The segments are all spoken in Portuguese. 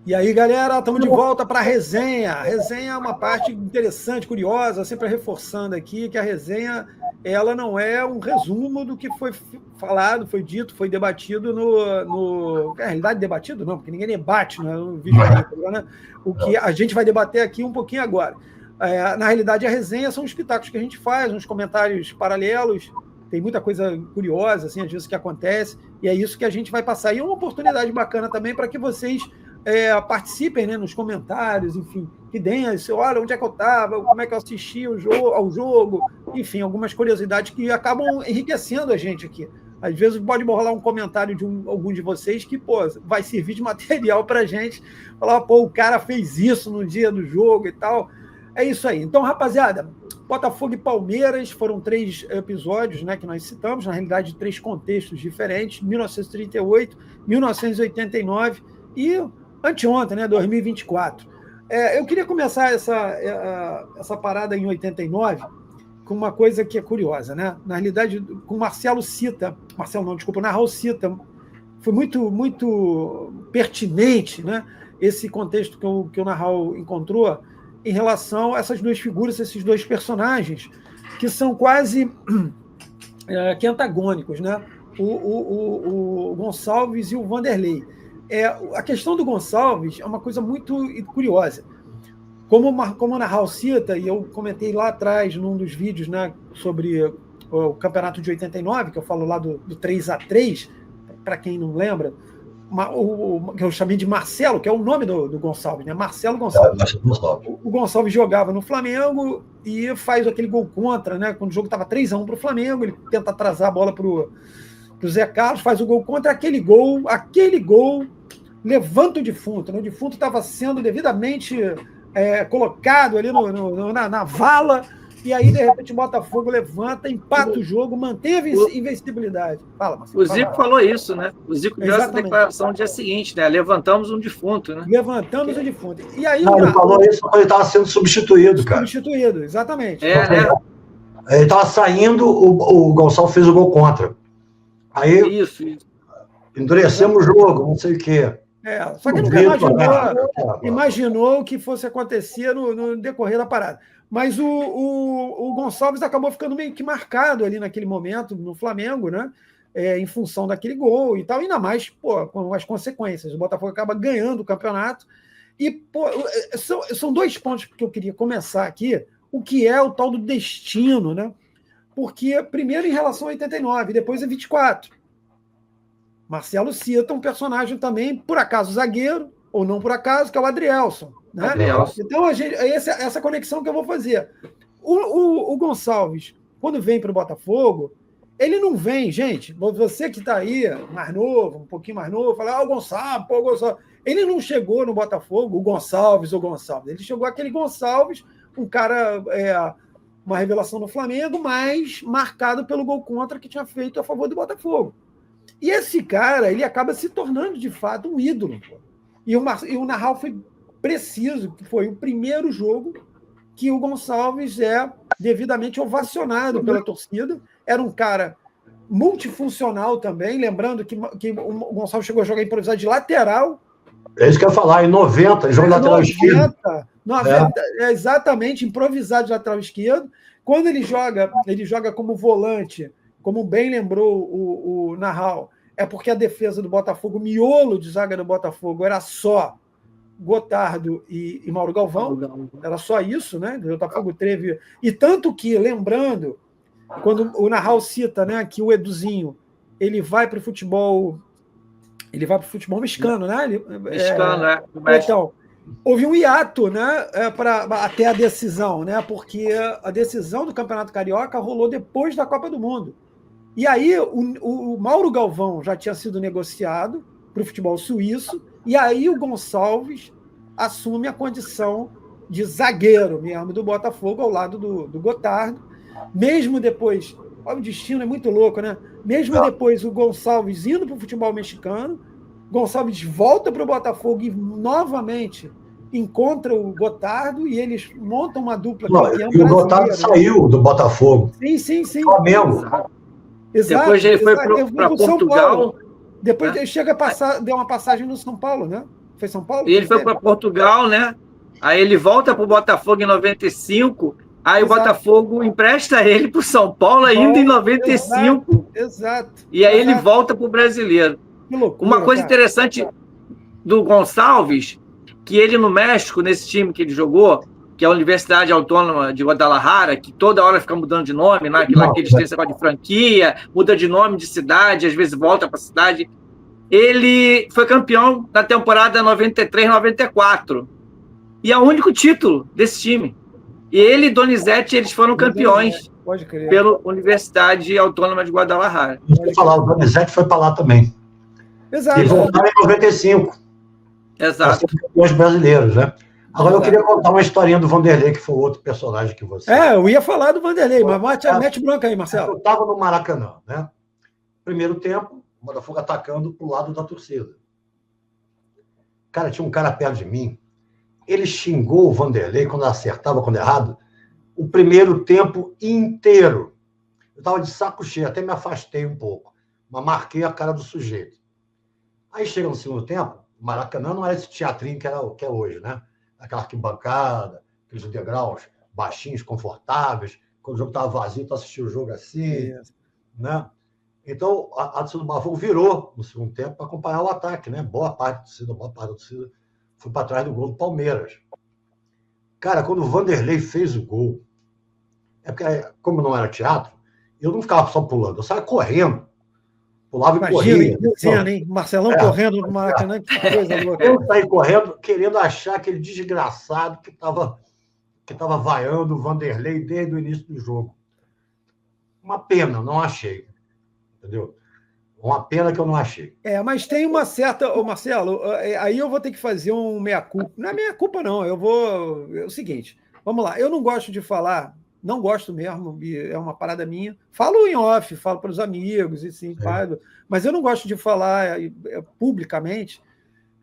E aí, galera, estamos de volta para a resenha. A resenha é uma parte interessante, curiosa, sempre reforçando aqui que a resenha ela não é um resumo do que foi falado, foi dito, foi debatido na realidade, debatido não, porque ninguém debate no vídeo aí, né? O que a gente vai debater aqui um pouquinho agora. Na realidade, a resenha são os pitacos que a gente faz, uns comentários paralelos, tem muita coisa curiosa, assim, às vezes, que acontece, e é isso que a gente vai passar. E é uma oportunidade bacana também para que vocês participem, né, nos comentários, enfim, que deem olha, onde é que eu estava, como é que eu assisti ao jogo, enfim, algumas curiosidades que acabam enriquecendo a gente aqui. Às vezes pode rolar um comentário de algum de vocês que, pô, vai servir de material para a gente, falar, pô, o cara fez isso no dia do jogo e tal. É isso aí. Então, rapaziada, Botafogo e Palmeiras foram 3 episódios, né, que nós citamos, na realidade, 3 contextos diferentes, 1938, 1989 e anteontem, né, 2024. Eu queria começar essa parada em 89 com uma coisa que é curiosa, né? Na realidade, com Marcelo Narral cita, foi muito pertinente, né, esse contexto que o Narral encontrou em relação a essas 2 figuras, esses 2 personagens, que são quase que antagônicos, né? O Gonçalves e o Vanderlei. A questão do Gonçalves é uma coisa muito curiosa. Como o Narral cita, e eu comentei lá atrás, num dos vídeos, né, sobre o campeonato de 89, que eu falo lá do 3-3, para quem não lembra, que eu chamei de Marcelo, que é o nome do Gonçalves, né? Marcelo Gonçalves. O Gonçalves jogava no Flamengo e faz aquele gol contra, né? Quando o jogo estava 3-1 para o Flamengo, ele tenta atrasar a bola para o Zé Carlos, faz o gol contra, aquele gol levanta o defunto, né? O defunto estava sendo devidamente colocado ali na vala, e aí, de repente, o Botafogo levanta, empata o jogo, manteve a invencibilidade. Fala, Marcelo. O Zico falou isso, né? O Zico deu essa declaração no dia seguinte, né? Levantamos um defunto, né? Levantamos um defunto. E aí, ele falou isso quando ele estava sendo substituído, cara. Substituído, exatamente. Né? Ele estava saindo, o Gonçalves fez o gol contra. Aí, isso. Endurecemos o jogo, não sei o quê. Só que nunca imaginou que fosse acontecer no decorrer da parada. Mas o Gonçalves acabou ficando meio que marcado ali naquele momento no Flamengo, né? Em função daquele gol e tal, ainda mais com as consequências. O Botafogo acaba ganhando o campeonato. E são 2 pontos que eu queria começar aqui, o que é o tal do destino, né? Porque, primeiro, em relação a 89, depois a 24. Marcelo cita um personagem também, por acaso zagueiro, ou não por acaso, que é o Adrielson. Né? Então, essa conexão que eu vou fazer. O Gonçalves, quando vem para o Botafogo, ele não vem, gente, você que está aí, mais novo, um pouquinho mais novo, fala, o Gonçalves. Ele não chegou no Botafogo, o Gonçalves. Ele chegou aquele Gonçalves, um cara, uma revelação no Flamengo, mas marcado pelo gol contra que tinha feito a favor do Botafogo. E esse cara, ele acaba se tornando, de fato, um ídolo. E o Narral foi preciso, que foi o primeiro jogo que o Gonçalves é devidamente ovacionado pela torcida. Era um cara multifuncional também, lembrando que o Gonçalves chegou a jogar improvisado de lateral. É isso que eu ia falar, em 90, ele joga lateral esquerdo. Exatamente, improvisado de lateral esquerdo. Quando ele joga como volante, como bem lembrou o Narral, é porque a defesa do Botafogo, o miolo de zaga do Botafogo era só Gotardo e Mauro Galvão, era só isso, né? O Botafogo teve. E tanto que, lembrando, quando o Narral cita, né, que o Eduzinho ele vai para o futebol mexicano, né? Então, houve um hiato, né, até a decisão, né? Porque a decisão do Campeonato Carioca rolou depois da Copa do Mundo. E aí o Mauro Galvão já tinha sido negociado para o futebol suíço, e aí o Gonçalves assume a condição de zagueiro mesmo do Botafogo ao lado do Gotardo. Mesmo depois, o destino é muito louco, né? Mesmo depois o Gonçalves indo para o futebol mexicano, Gonçalves volta para o Botafogo e novamente encontra o Gotardo e eles montam uma dupla campeã. E o Gotardo saiu do Botafogo. Sim. Flamengo. Exato. Depois ele foi para Portugal. Depois ele chega a passar, deu uma passagem no São Paulo, né? Foi São Paulo? E ele foi para Portugal, né? Aí ele volta para o Botafogo em 95. Aí o Botafogo empresta ele para o São Paulo ainda em 95. Exato. E aí ele volta para o Brasileiro. Que loucura, uma coisa interessante do Gonçalves, que ele no México, nesse time que ele jogou, que é a Universidade Autônoma de Guadalajara, que toda hora fica mudando de nome, né? Que eles têm esse negócio de franquia, muda de nome de cidade, às vezes volta para a cidade. Ele foi campeão na temporada 93-94. E é o único título desse time. E ele e Donizete, eles foram campeões pela Universidade Autônoma de Guadalajara. Deixa eu falar, o Donizete foi para lá também. Exato. E voltaram em 95. Exato. Os brasileiros, né? Agora eu queria contar uma historinha do Vanderlei, que foi outro personagem que você... eu ia falar do Vanderlei, mas mete bronca aí, Marcelo. Eu estava no Maracanã, né? Primeiro tempo, o Botafogo atacando pro lado da torcida. Cara, tinha um cara perto de mim, ele xingou o Vanderlei quando acertava, quando errado, o primeiro tempo inteiro. Eu estava de saco cheio, até me afastei um pouco, mas marquei a cara do sujeito. Aí chega no segundo tempo, o Maracanã não era esse teatrinho que é hoje, né? Aquela arquibancada, aqueles degraus baixinhos, confortáveis. Quando o jogo estava vazio, tu assistiu o jogo assim, né? Então, a torcida do Botafogo virou no segundo tempo para acompanhar o ataque, né? Boa parte da torcida foi para trás do gol do Palmeiras. Cara, quando o Vanderlei fez o gol, porque, como não era teatro, eu não ficava só pulando, eu saía correndo. Pulava e corria. Imagina, hein? Marcelão correndo no Maracanã, que coisa louca. Eu saí correndo, querendo achar aquele desgraçado que estava vaiando o Vanderlei desde o início do jogo. Uma pena, não achei. Entendeu? Uma pena que eu não achei. Mas tem uma certa... Ô, Marcelo, aí eu vou ter que fazer um meia-culpa. Não é meia-culpa, não. É o seguinte, vamos lá. Eu não gosto de falar, não gosto mesmo, é uma parada minha. Falo em off, falo para os amigos, e sim, mas eu não gosto de falar publicamente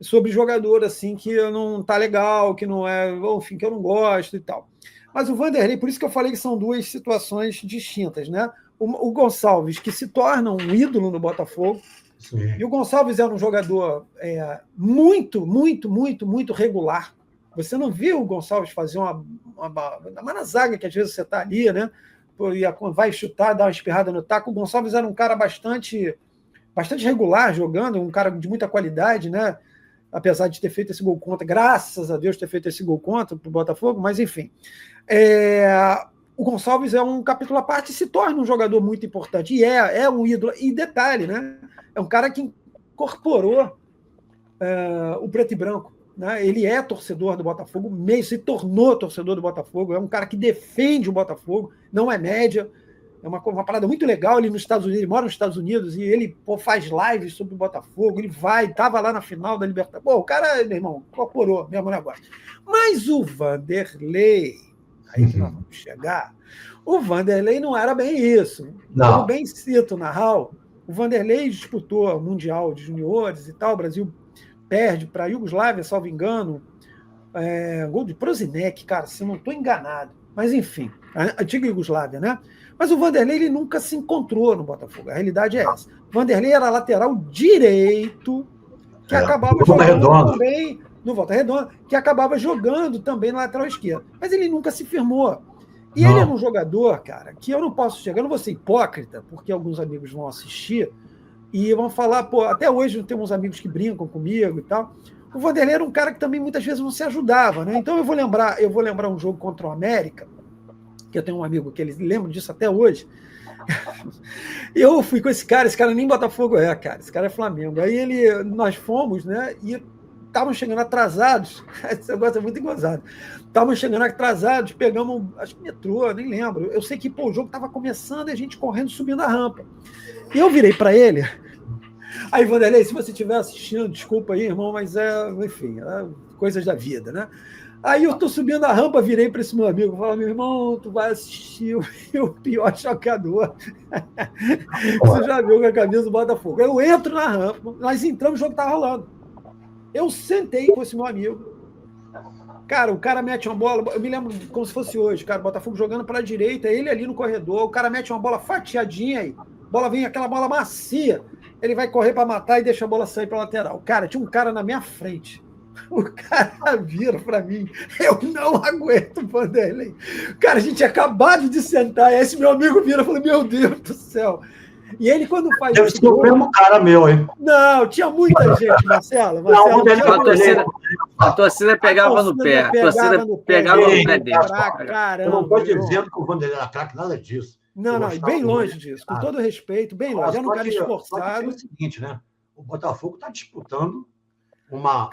sobre jogador assim que não tá legal, que não é, enfim, que eu não gosto e tal. Mas o Vanderlei, por isso que eu falei que são duas situações distintas, né? O Gonçalves, que se torna um ídolo no Botafogo, sim. E o Gonçalves era um jogador muito, muito, muito, muito regular. Você não viu o Gonçalves fazer uma na zaga, que às vezes você está ali, né? Vai chutar, dar uma espirrada no taco. O Gonçalves era um cara bastante regular jogando, um cara de muita qualidade, né? Apesar de ter feito esse gol contra, graças a Deus ter feito esse gol contra para o Botafogo, mas enfim. O Gonçalves é um capítulo à parte e se torna um jogador muito importante. E é um ídolo. E detalhe, né? É um cara que incorporou o preto e branco. Né? Ele é torcedor do Botafogo, meio se tornou torcedor do Botafogo, é um cara que defende o Botafogo, não é média, é uma parada muito legal. Ele nos Estados Unidos, ele mora nos Estados Unidos e ele faz lives sobre o Botafogo, ele estava lá na final da Libertadores. O cara, meu irmão, incorporou mesmo negócio. Mas o Vanderlei, aí que nós vamos chegar, o Vanderlei não era bem isso. Não. Como bem cito na HAL, o Vanderlei disputou o Mundial de Juniores e tal, o Brasil perde para a Iugoslávia, salvo engano, gol de Prozinec, cara, se eu não estou enganado. Mas, enfim, a antiga Iugoslávia, né? Mas o Vanderlei ele nunca se encontrou no Botafogo. A realidade é essa. O Vanderlei era lateral direito, que acabava jogando também no Volta Redonda, que acabava jogando também na lateral esquerda. Mas ele nunca se firmou. E ele era um jogador, cara, que eu não posso chegar, eu não vou ser hipócrita, porque alguns amigos vão assistir e vão falar, até hoje tem uns amigos que brincam comigo e tal. O Vanderlei era um cara que também muitas vezes não se ajudava, né? Então eu vou lembrar um jogo contra o América, que eu tenho um amigo que ele lembra disso até hoje. Eu fui com esse cara nem Botafogo cara, esse cara é Flamengo. Aí nós fomos, né? E estavam chegando atrasados, esse negócio é muito gozado. Estavam chegando atrasados, pegamos, acho que metrô, nem lembro. Eu sei que o jogo estava começando e a gente correndo, subindo a rampa. E eu virei para ele. Aí, Vanderlei, se você estiver assistindo, desculpa aí, irmão, mas enfim, coisas da vida, né? Aí eu tô subindo a rampa, virei para esse meu amigo, falei, meu irmão, tu vai assistir o pior jogador. Você já viu com a camisa do Botafogo. Eu entro na rampa, nós entramos, o jogo tá rolando. Eu sentei com esse meu amigo. Cara, o cara mete uma bola, eu me lembro como se fosse hoje, cara, o Botafogo jogando para a direita, ele ali no corredor, o cara mete uma bola fatiadinha aí, bola vem aquela bola macia, ele vai correr para matar e deixa a bola sair para lateral. Cara, tinha um cara na minha frente, O cara vira para mim, eu não aguento o Vanderlei. Cara, a gente tinha acabado de sentar, e esse meu amigo vira e falou, meu Deus do céu. E ele, quando faz Deve esse ser o gol... mesmo cara meu, hein? Não, tinha muita gente, Marcelo. A torcida pegava no pé. A torcida pegava no pé dele. Caramba, eu não estou dizendo que o Vanderlei era craque, nada disso. Não, bem longe disso. Com todo respeito, bem longe. Era um cara esforçado. É o seguinte, né? O Botafogo está disputando uma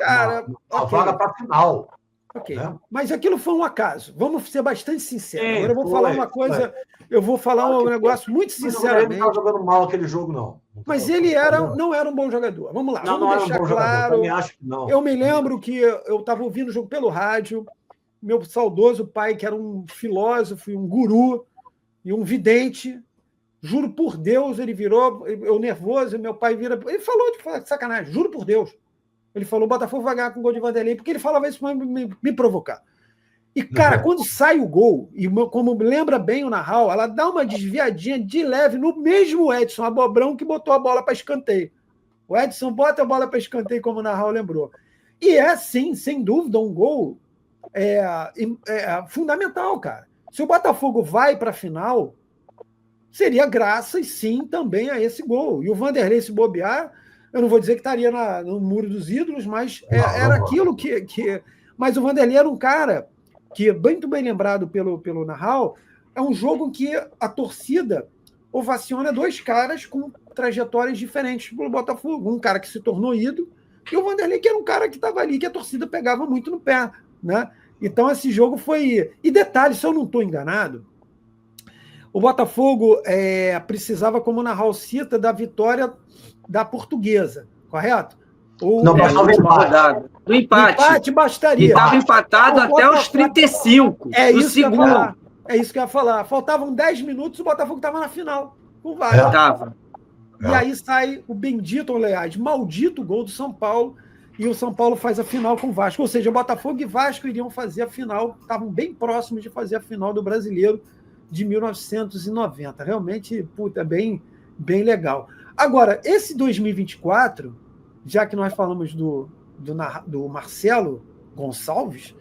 vaga para a final. Ok. Né? Mas aquilo foi um acaso. Vamos ser bastante sinceros. Agora eu vou falar uma coisa. Eu vou falar um negócio muito sinceramente. Ele não estava jogando mal aquele jogo, não. Mas ele não era um bom jogador. Vamos lá. Vamos deixar claro. Jogador. Eu acho que não. Eu me lembro que eu estava ouvindo o jogo pelo rádio. Meu saudoso pai, que era um filósofo, um guru e um vidente. Juro por Deus, ele virou. Eu nervoso, meu pai vira. Ele falou de sacanagem. Juro por Deus. Ele falou, o Botafogo vai ganhar com o gol de Vanderlei, porque ele falava isso para me provocar. E, cara, quando sai o gol, e como lembra bem o Narral, ela dá uma desviadinha de leve no mesmo Edson Abobrão que botou a bola para escanteio. O Edson bota a bola para escanteio, como o Narral lembrou. E sim, sem dúvida, um gol fundamental, cara. Se o Botafogo vai para a final, seria graças, sim, também a esse gol. E o Vanderlei, se bobear, eu não vou dizer que estaria no Muro dos Ídolos, mas era aquilo que... Mas o Vanderlei era um cara que, muito bem lembrado pelo Narral, é um jogo que a torcida ovaciona dois caras com trajetórias diferentes pelo Botafogo. Um cara que se tornou ídolo e o Vanderlei, que era um cara que estava ali, que a torcida pegava muito no pé. Né? Então, esse jogo foi... E detalhe, se eu não estou enganado, o Botafogo precisava, como o Narral cita, da vitória da Portuguesa, correto? Não, bastava empate. Do empate. Empate bastaria. E estava empatado até os 35 do segundo. É isso que eu ia falar. Faltavam 10 minutos, o Botafogo estava na final. Com o Vasco. Tava. E aí sai o bendito, aliás, maldito gol do São Paulo, e o São Paulo faz a final com o Vasco. Ou seja, o Botafogo e Vasco iriam fazer a final, estavam bem próximos de fazer a final do Brasileiro de 1990. Realmente, puta, bem legal. Agora, esse 2024, já que nós falamos do Marcelo Gonçalves,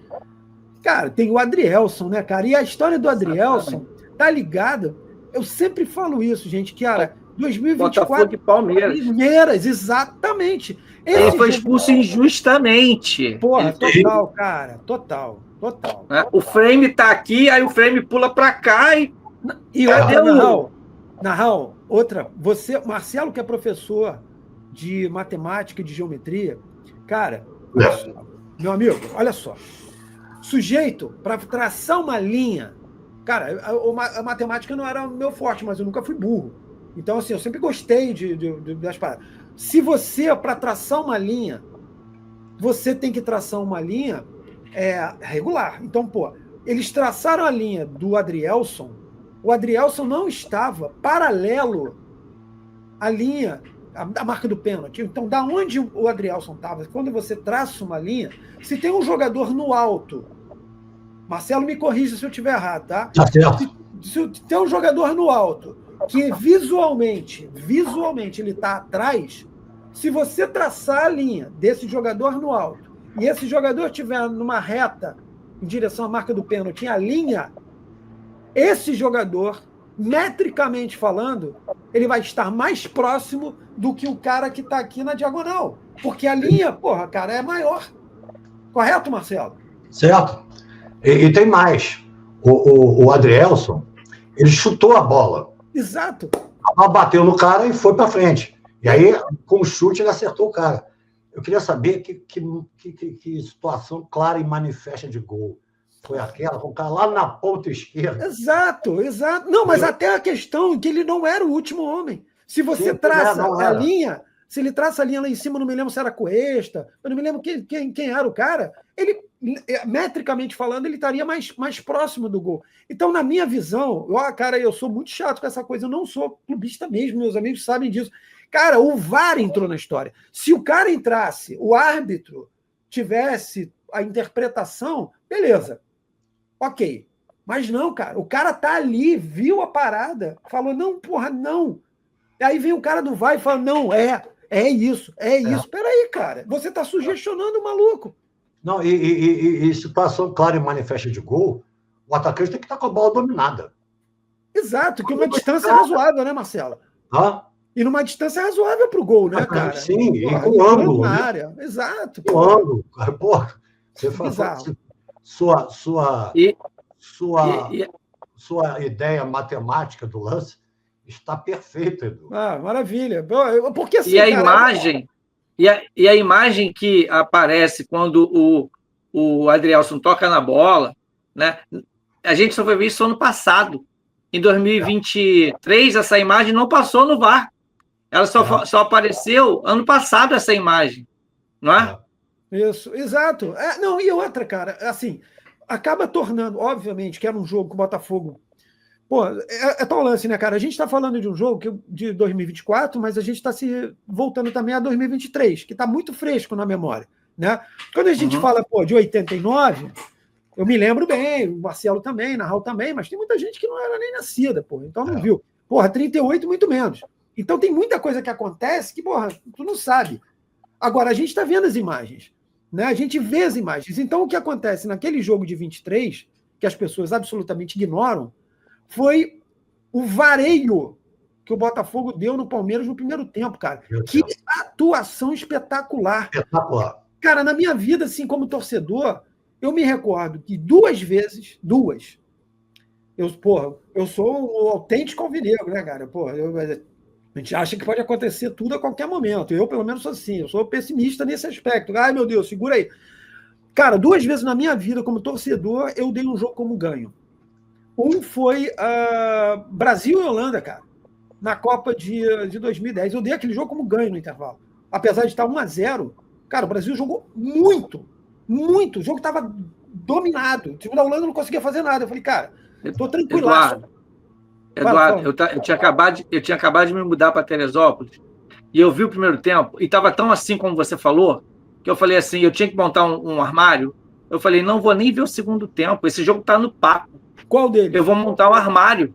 cara, tem o Adrielson, né, cara? E a história do Adrielson tá ligada. Eu sempre falo isso, gente, que, cara, 2024. Botafogo e Palmeiras, exatamente. Ele foi expulso injustamente. Porra, total, cara. Total. O frame tá aqui, aí o frame pula para cá e Narral, outra. Você, Marcelo, que é professor de matemática e de geometria, cara, meu amigo, olha só. Sujeito, para traçar uma linha, cara, a matemática não era o meu forte, mas eu nunca fui burro. Então, assim, eu sempre gostei das paradas. Se você, para traçar uma linha, você tem que traçar uma linha regular. Então, pô, eles traçaram a linha do Adrielson. O Adrielson não estava paralelo à linha, a marca do pênalti. Então, da onde o Adrielson estava? Quando você traça uma linha, se tem um jogador no alto, Marcelo me corrija se eu estiver errado, tá? Tá certo. Se tem um jogador no alto que visualmente ele está atrás, se você traçar a linha desse jogador no alto e esse jogador estiver numa reta em direção à marca do pênalti, a linha, esse jogador, metricamente falando, ele vai estar mais próximo do que o cara que está aqui na diagonal. Porque a linha, porra, cara, é maior. Correto, Marcelo? Certo. E tem mais. O Adrielson, ele chutou a bola. Exato. A bola bateu no cara e foi para frente. E aí, com o chute, ele acertou o cara. Eu queria saber que situação clara e manifesta de gol foi aquela, com o cara lá na ponta esquerda. Exato. Não, mas até a questão que ele não era o último homem. Se você traça a linha, se ele traça a linha lá em cima, eu não me lembro se era Cuesta, eu não me lembro quem era o cara, ele, metricamente falando, ele estaria mais próximo do gol. Então, na minha visão, cara, eu sou muito chato com essa coisa, eu não sou clubista mesmo, meus amigos sabem disso. Cara, o VAR entrou na história. Se o cara entrasse, o árbitro tivesse a interpretação, beleza. Ok. Mas não, cara. O cara tá ali, viu a parada, falou, não, porra, não. E aí vem o cara do VAR e fala, não, é isso. Peraí, cara. Você tá sugestionando o maluco. Não, e situação clara e manifesta de gol, o atacante tem que estar com a bola dominada. Exato, que uma distância razoável, né, Marcelo? Hã? E numa distância razoável para o gol, né, cara? Sim, e Porra, com ângulo. na Né? área. Exato. Com ângulo, cara. Porra, você Bizarro. Sua ideia matemática do lance está perfeita, Edu. Ah, maravilha. Porque assim, E a cara, imagem, e a imagem que aparece quando o Adrielson toca na bola, né? A gente só foi ver isso ano passado. Em 2023, essa imagem não passou no VAR. Ela só apareceu ano passado, essa imagem. Não é? Isso, exato. Não, e outra, cara, assim, acaba tornando, obviamente, que era um jogo que o Botafogo. Pô, é tal lance, né, cara? A gente está falando de um jogo de 2024, mas a gente está se voltando também a 2023, que está muito fresco na memória, né? Quando a gente fala, pô, de 89, eu me lembro bem, o Marcelo também, Narral também, mas tem muita gente que não era nem nascida, pô, então não viu. Porra, 38, muito menos. Então tem muita coisa que acontece que, porra, tu não sabe. Agora, a gente está vendo as imagens, né? A gente vê as imagens. Então, o que acontece naquele jogo de 23, que as pessoas absolutamente ignoram, foi o vareio que o Botafogo deu no Palmeiras no primeiro tempo, cara. Que atuação espetacular. Espetacular. Cara, na minha vida, assim, como torcedor, eu me recordo que duas, eu sou um autêntico alvinegro, né, cara? Porra, a gente acha que pode acontecer tudo a qualquer momento. Eu, pelo menos, sou assim. Eu sou pessimista nesse aspecto. Ai, meu Deus, segura aí. Cara, duas vezes na minha vida, como torcedor, eu dei um jogo como ganho. Um foi Brasil e Holanda, cara, na Copa de 2010. Eu dei aquele jogo como ganho no intervalo. Apesar de estar 1-0, cara, o Brasil jogou muito. O jogo estava dominado. O time da Holanda não conseguia fazer nada. Eu falei, cara, estou tranquilo. Eduardo, eu tinha acabado de me mudar para Teresópolis e eu vi o primeiro tempo e estava tão assim como você falou, que eu falei assim, eu tinha que montar um armário. Eu falei, não vou nem ver o segundo tempo, esse jogo está no papo. Qual deles? Eu vou montar um armário.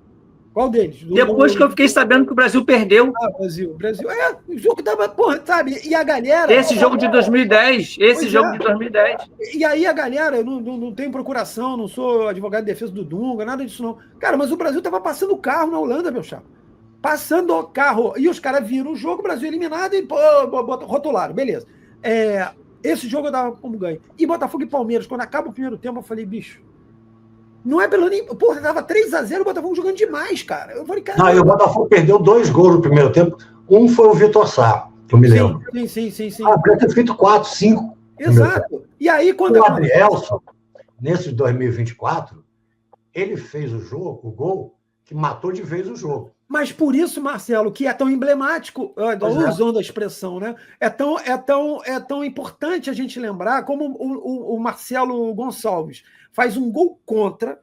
Qual deles? Depois que eu fiquei sabendo que o Brasil perdeu. Brasil. O jogo tava, porra, sabe? E a galera... Esse jogo de 2010. De 2010. E aí a galera, eu não tenho procuração, não sou advogado de defesa do Dunga, nada disso não. Cara, mas o Brasil tava passando o carro na Holanda, meu chapa. Passando o carro. E os caras viram o jogo, o Brasil eliminado e rotularam, beleza. Esse jogo eu dava como ganho. E Botafogo e Palmeiras, quando acaba o primeiro tempo, eu falei, bicho, não é pelo nem. Porra, tava 3-0, o Botafogo jogando demais, cara. Eu falei, cara. Não, e o Botafogo perdeu 2 gols no primeiro tempo. Um foi o Vitor Sá, que eu me lembro. Sim. Podia ter feito 4, 5. Exato. E aí, quando. O Adrielson, nesse 2024, ele fez o gol, que matou de vez o jogo. Mas por isso, Marcelo, que é tão emblemático, usando a expressão, né? É tão importante a gente lembrar como o Marcelo Gonçalves faz um gol contra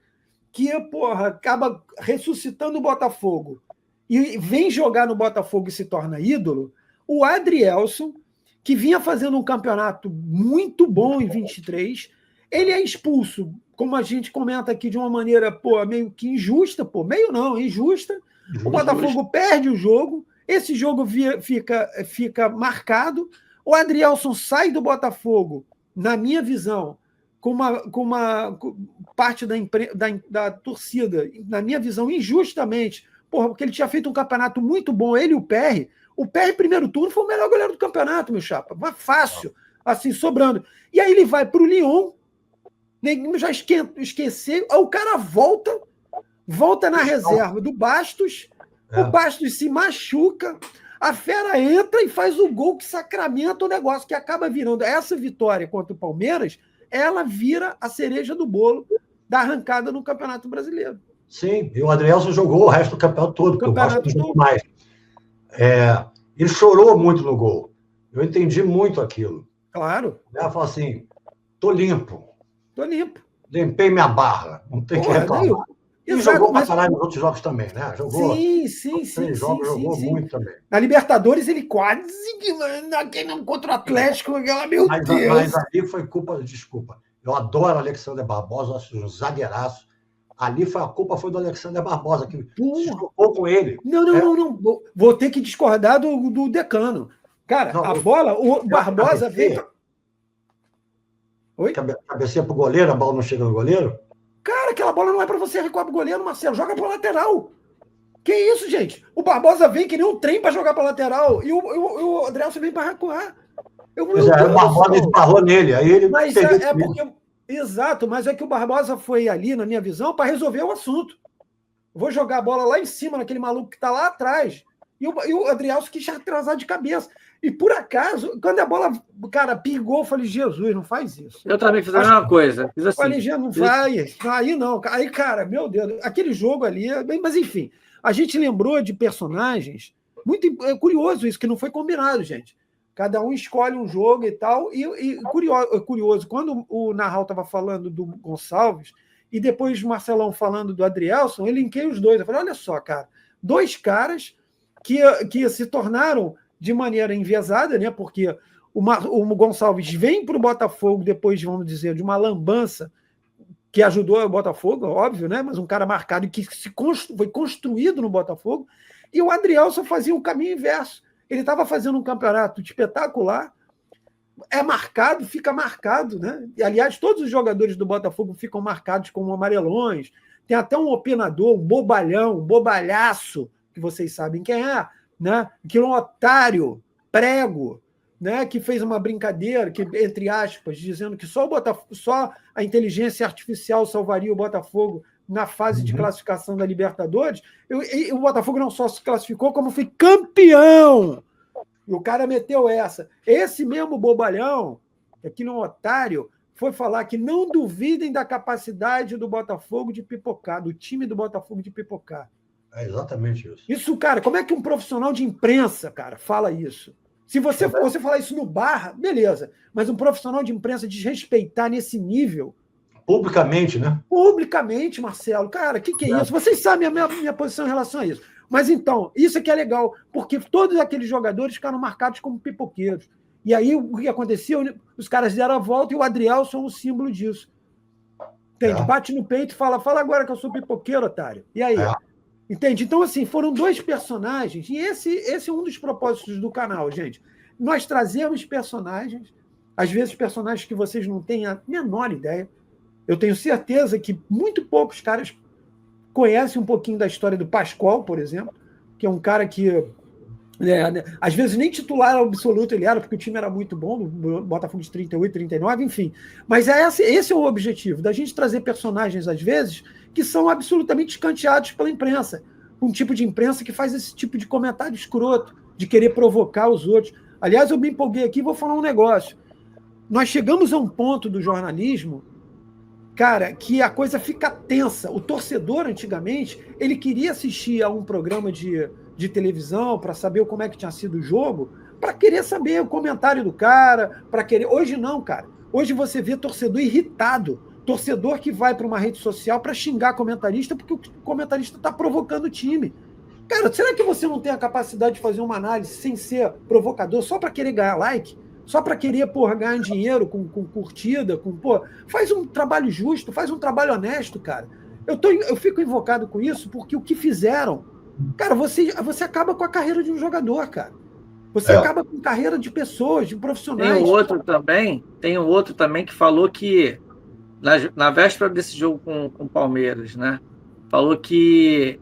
que, porra, acaba ressuscitando o Botafogo e vem jogar no Botafogo e se torna ídolo. O Adrielson, que vinha fazendo um campeonato muito bom em 23, ele é expulso, como a gente comenta aqui de uma maneira, meio que injusta, meio não, injusta. O Botafogo perde o jogo, esse jogo fica marcado, o Adrielson sai do Botafogo, na minha visão, com uma parte da torcida, na minha visão, injustamente, porque ele tinha feito um campeonato muito bom, ele e o Perry. O Perry, primeiro turno, foi o melhor goleiro do campeonato, meu chapa. Mas fácil, assim, sobrando. E aí ele vai para o Lyon, já esqueceu, aí o cara volta na reserva do Bastos, o Bastos se machuca, a fera entra e faz o gol que sacramenta o negócio, que acaba virando essa vitória contra o Palmeiras, ela vira a cereja do bolo da arrancada no Campeonato Brasileiro. Sim, e o Adrielson jogou o resto do campeonato todo, porque o Bastos não jogou mais. Ele chorou muito no gol. Eu entendi muito aquilo. Claro. Ela falou assim, tô limpo. Limpei minha barra, não tem que reclamar. E jogou pra caralho nos outros jogos também, né? Jogou. Sim. Jogou muito também. Na Libertadores, ele quase contra o Atlético, meu Deus. Mas ali foi culpa, desculpa. Eu adoro o Alexander Barbosa, acho um zagueiraço. Ali a culpa foi do Alexander Barbosa, que se jogou com ele. Não. Vou ter que discordar do Decano. Cara, a bola, o Barbosa veio. Oi? Cabeceia pro goleiro, a bola não chega no goleiro? Cara, aquela bola não é para você recuar pro goleiro, Marcelo. Joga pro lateral. Que isso, gente? O Barbosa vem que nem um trem para jogar para lateral e o Adrielson vem para recuar. O Barbosa esbarrou nele. Aí ele mas porque... Exato, mas é que o Barbosa foi ali, na minha visão, para resolver o assunto. Eu vou jogar a bola lá em cima, naquele maluco que está lá atrás. E o Adrielson quis atrasar de cabeça. E por acaso, quando a bola, cara, pingou, eu falei, Jesus, não faz isso. Eu também fiz a mesma coisa. Fiz assim. Falei, Jesus, não vai. Aí não. Aí, cara, meu Deus, aquele jogo ali. Mas enfim, a gente lembrou de personagens. Muito curioso isso, que não foi combinado, gente. Cada um escolhe um jogo e tal. E curioso, quando o Narral estava falando do Gonçalves, e depois o Marcelão falando do Adrielson, eu linkei os dois. Eu falei, olha só, cara, dois caras que se tornaram de maneira enviesada, né? Porque o Gonçalves vem para o Botafogo depois, vamos dizer, de uma lambança que ajudou o Botafogo, óbvio, né? Mas um cara marcado que foi construído no Botafogo. E o Adrielson fazia o caminho inverso. Ele estava fazendo um campeonato espetacular, é marcado, fica marcado, né? E, aliás, todos os jogadores do Botafogo ficam marcados como amarelões. Tem até um opinador, um bobalhão, um bobalhaço, que vocês sabem quem é, né? Que é um otário, prego, né? Que fez uma brincadeira, que, entre aspas, dizendo que só a inteligência artificial salvaria o Botafogo na fase de classificação da Libertadores. E o Botafogo não só se classificou, como foi campeão. E o cara meteu essa. Esse mesmo bobalhão, aqui no otário, foi falar que não duvidem da capacidade do Botafogo de pipocar, do time do Botafogo de pipocar. É exatamente isso. Isso, cara, como é que um profissional de imprensa, cara, fala isso? Se você falar isso no Barra, beleza. Mas um profissional de imprensa desrespeitar nesse nível... Publicamente, né? Publicamente, Marcelo. Cara, que é isso? Vocês sabem a minha posição em relação a isso. Mas então, isso é que é legal, porque todos aqueles jogadores ficaram marcados como pipoqueiros. E aí o que aconteceu? Os caras deram a volta e o Adrielson é um símbolo disso. Entende? Bate no peito e fala agora que eu sou pipoqueiro, otário. E aí? Entende? Então, assim, foram dois personagens, e esse é um dos propósitos do canal, gente. Nós trazemos personagens, às vezes personagens que vocês não têm a menor ideia. Eu tenho certeza que muito poucos caras conhecem um pouquinho da história do Pascoal, por exemplo, que é um cara que, às vezes, nem titular absoluto ele era, porque o time era muito bom, no Botafogo de 38, 39, enfim. Mas esse é o objetivo, da gente trazer personagens, às vezes, que são absolutamente escanteados pela imprensa. Um tipo de imprensa que faz esse tipo de comentário escroto, de querer provocar os outros. Aliás, eu me empolguei aqui e vou falar um negócio. Nós chegamos a um ponto do jornalismo, cara, que a coisa fica tensa. O torcedor, antigamente, ele queria assistir a um programa de televisão para saber como é que tinha sido o jogo, para querer saber o comentário do cara, para querer... Hoje não, cara. Hoje você vê torcedor irritado, torcedor que vai para uma rede social para xingar comentarista porque o comentarista está provocando o time. Cara, será que você não tem a capacidade de fazer uma análise sem ser provocador, só para querer ganhar like? Só para querer, ganhar dinheiro com curtida, faz um trabalho justo, faz um trabalho honesto, cara. Eu fico invocado com isso porque o que fizeram, cara, você acaba com a carreira de um jogador, cara. Você acaba com a carreira de pessoas, de profissionais. Tem um outro também que falou que, na véspera desse jogo com o Palmeiras, né? Falou que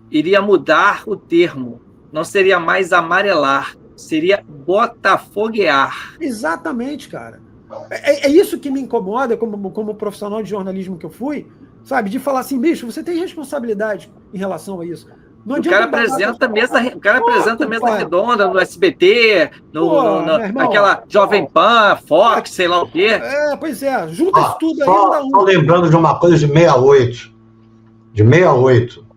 iria mudar o termo, não seria mais amarelar, seria botafoguear. Exatamente, cara. É isso que me incomoda como profissional de jornalismo que eu fui, sabe? De falar assim, bicho, você tem responsabilidade em relação a isso. O cara apresenta mesa redonda no SBT, naquela Jovem Pan, Fox, sei lá o quê. Pois é, junta isso tudo aí. Só lembrando de uma coisa de 68. De 68.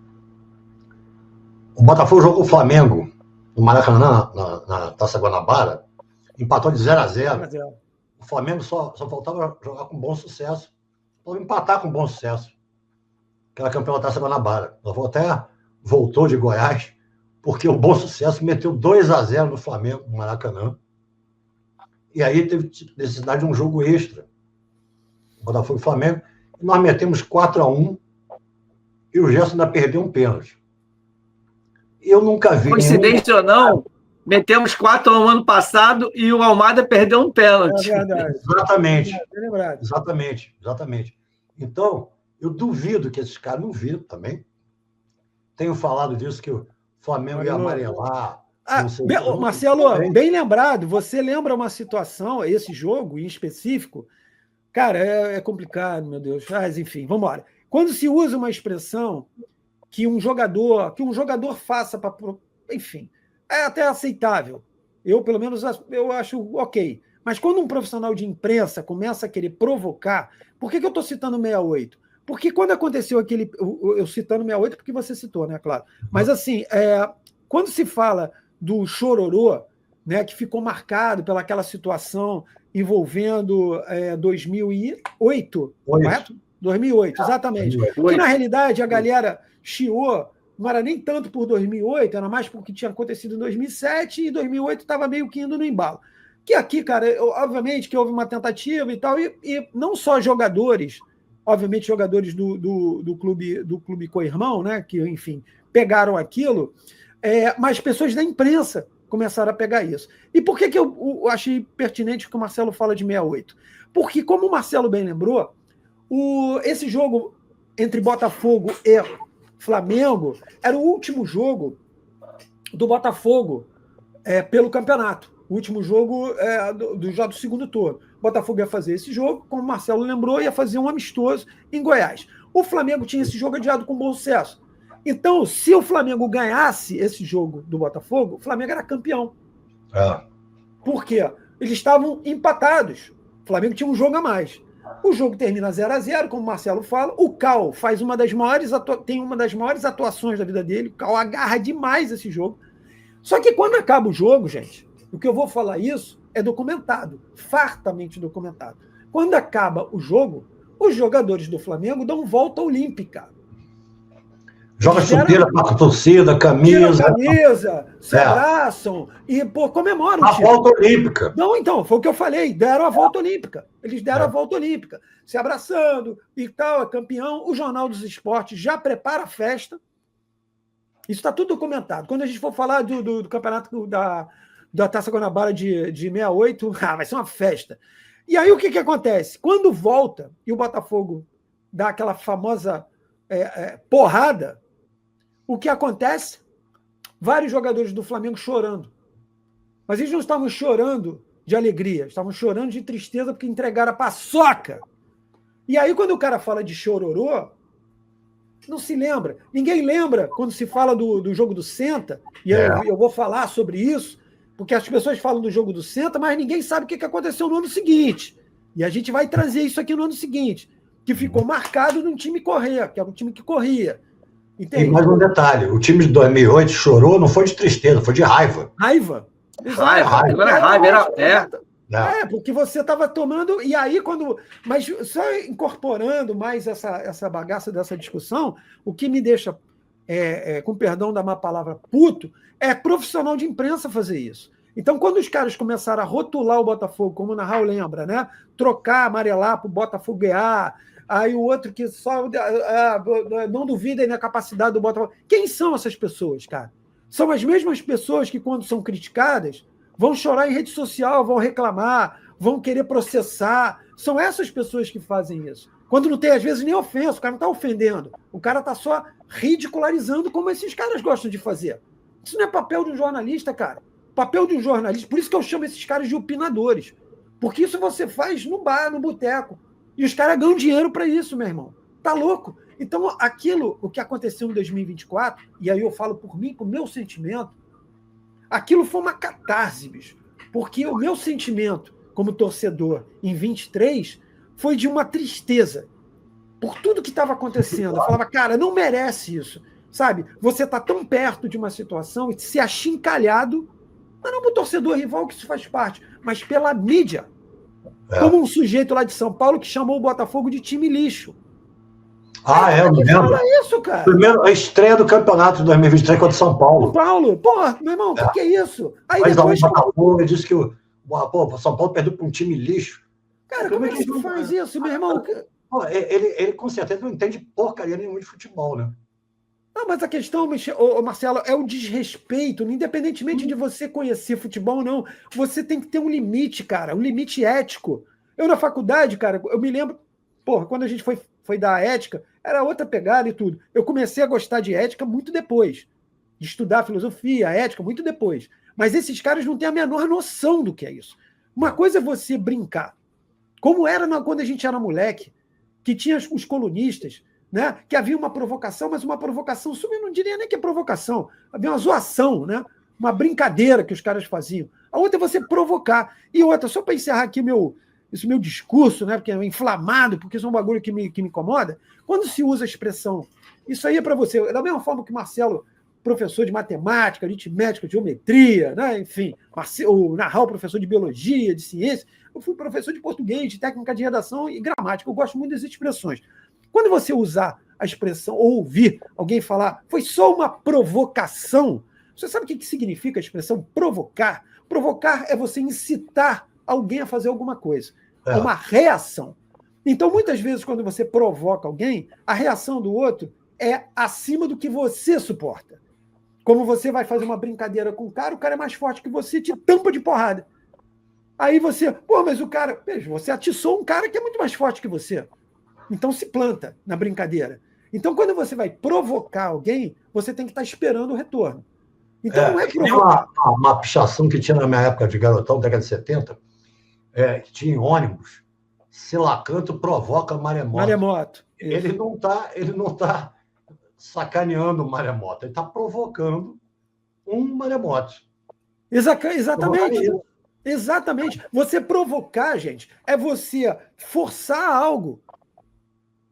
O Botafogo jogou o Flamengo no Maracanã, na Taça Guanabara, empatou de 0-0. O Flamengo só faltava jogar com bom sucesso. Ou empatar com bom sucesso. Que era campeão da Taça Guanabara. O Botafogo até voltou de Goiás, porque o Bom Sucesso meteu 2-0 no Flamengo, no Maracanã. E aí teve necessidade de um jogo extra. Botafogo e Flamengo. E nós metemos 4-1 e o Gerson ainda perdeu um pênalti. Eu nunca vi... Coincidência ou não, metemos 4 no ano passado e o Almada perdeu um pênalti. É verdade. Exatamente. Então, eu duvido que esses caras, não viram também. Tenho falado disso, que o Flamengo ia amarelar. Marcelo, bem lembrado, você lembra uma situação, esse jogo em específico, cara, é complicado, meu Deus. Mas, enfim, vamos embora. Quando se usa uma expressão que um jogador faça para... Enfim, é até aceitável. Eu, pelo menos, eu acho ok. Mas quando um profissional de imprensa começa a querer provocar... Por que eu estou citando 68? Porque quando aconteceu aquele... Eu citando 68 porque você citou, né? Claro. Mas, assim, quando se fala do chororô, né, que ficou marcado pelaquela situação envolvendo 2008, correto? 2008, exatamente. Que, na realidade, a galera chiou, não era nem tanto por 2008, era mais porque tinha acontecido em 2007 e 2008 estava meio que indo no embalo. Que aqui, cara, obviamente que houve uma tentativa e tal, e não só jogadores, obviamente jogadores do clube co-irmão, né, que, enfim, pegaram aquilo, mas pessoas da imprensa começaram a pegar isso. E por que eu achei pertinente que o Marcelo fala de 68? Porque, como o Marcelo bem lembrou, esse jogo entre Botafogo e Flamengo era o último jogo do Botafogo pelo campeonato. O último jogo já do segundo turno. O Botafogo ia fazer esse jogo, como o Marcelo lembrou, ia fazer um amistoso em Goiás. O Flamengo tinha esse jogo adiado com bom sucesso. Então, se o Flamengo ganhasse esse jogo do Botafogo, o Flamengo era campeão. Por quê? Eles estavam empatados. O Flamengo tinha um jogo a mais. O jogo termina 0-0, como o Marcelo fala. O Cal faz tem uma das maiores atuações da vida dele. O Cal agarra demais esse jogo. Só que quando acaba o jogo, gente, o que eu vou falar isso é documentado, fartamente documentado. Quando acaba o jogo, os jogadores do Flamengo dão volta olímpica. Joga chuteira para a torcida, camisa. Se abraçam e comemoram. A volta olímpica. Não, então, foi o que eu falei, deram a volta olímpica. Eles deram a volta olímpica, se abraçando e tal, é campeão. O Jornal dos Esportes já prepara a festa. Isso está tudo documentado. Quando a gente for falar do campeonato da Taça Guanabara de 68, vai ser uma festa. E aí o que acontece? Quando volta e o Botafogo dá aquela famosa porrada, o que acontece? Vários jogadores do Flamengo chorando. Mas eles não estavam chorando de alegria, estavam chorando de tristeza porque entregaram a paçoca. E aí, quando o cara fala de chororô, não se lembra. Ninguém lembra quando se fala do jogo do Senta, e eu vou falar sobre isso, porque as pessoas falam do jogo do Senta, mas ninguém sabe o que aconteceu no ano seguinte. E a gente vai trazer isso aqui no ano seguinte, que ficou marcado num time correr, que era um time que corria. Entende? E mais um detalhe, o time de 2008 chorou, não foi de tristeza, foi de raiva. Raiva. Porque você estava tomando... E aí, mas só incorporando mais essa bagaça dessa discussão, o que me deixa, com perdão da má palavra, puto, é profissional de imprensa fazer isso. Então, quando os caras começaram a rotular o Botafogo, como o Narral lembra, né? Trocar, amarelar para o Botafogo ganhar, aí o outro que só não duvidem da capacidade do Botafogo. Quem são essas pessoas, cara? São as mesmas pessoas que, quando são criticadas, vão chorar em rede social, vão reclamar, vão querer processar. São essas pessoas que fazem isso. Quando não tem, às vezes, nem ofensa, o cara não está ofendendo. O cara está só ridicularizando, como esses caras gostam de fazer. Isso não é papel de um jornalista, cara. Papel de um jornalista, por isso que eu chamo esses caras de opinadores. Porque isso você faz no bar, no boteco. E os caras ganham dinheiro para isso, meu irmão. Tá louco? Então, o que aconteceu em 2024, e aí eu falo por mim, por meu sentimento, aquilo foi uma catarse, bicho. Porque o meu sentimento, como torcedor, em 23, foi de uma tristeza. Por tudo que estava acontecendo. Eu falava, cara, não merece isso. Sabe? Você tá tão perto de uma situação e ser achincalhado, não para o torcedor rival, que isso faz parte, mas pela mídia. Como um sujeito lá de São Paulo que chamou o Botafogo de time lixo. Eu me lembro. Fala isso, cara. Primeiro, a estreia do campeonato de 2023 contra o São Paulo. São Paulo? Porra, meu irmão, o que é isso? Aí mas depois... o Botafogo disse que o São Paulo perdeu para um time lixo. Cara, como é que você faz isso, meu irmão? Ele com certeza não entende porcaria nenhuma de futebol, né? Não, mas a questão, Marcelo, é o desrespeito, independentemente de você conhecer futebol ou não. Você tem que ter um limite, cara, um limite ético. Eu, na faculdade, cara, eu me lembro, porra, quando a gente foi dar ética, era outra pegada e tudo. Eu comecei a gostar de ética muito depois, de estudar filosofia, ética, muito depois. Mas esses caras não têm a menor noção do que é isso. Uma coisa é você brincar, como era quando a gente era moleque, que tinha os colunistas, né? Que havia uma provocação, mas uma provocação, eu não diria nem que é provocação, havia uma zoação, né? Uma brincadeira que os caras faziam. A outra é você provocar. E outra, só para encerrar aqui esse meu discurso, né? Porque é inflamado, porque isso é um bagulho que me incomoda, quando se usa a expressão, isso aí é para você, da mesma forma que Marcelo, professor de matemática, aritmética, geometria, né? Enfim, o Narral, professor de biologia, de ciência, eu fui professor de português, de técnica de redação e gramática, eu gosto muito das expressões. Quando você usar a expressão ou ouvir alguém falar, foi só uma provocação, você sabe o que significa a expressão provocar? Provocar é você incitar alguém a fazer alguma coisa. É uma reação. Então, muitas vezes, quando você provoca alguém, a reação do outro é acima do que você suporta. Como você vai fazer uma brincadeira com o cara é mais forte que você, te tampa de porrada. Aí você, mas o cara, veja, você atiçou um cara que é muito mais forte que você. Então se planta na brincadeira. Então, quando você vai provocar alguém, você tem que estar esperando o retorno. Então, não é provocar. Uma pichação que tinha na minha época de garotão, década de 70, que tinha em ônibus, Silacanto provoca maremoto. Maremoto. Ele não tá sacaneando o maremoto, ele está provocando um maremoto. Exatamente. Exatamente. Você provocar, gente, é você forçar algo.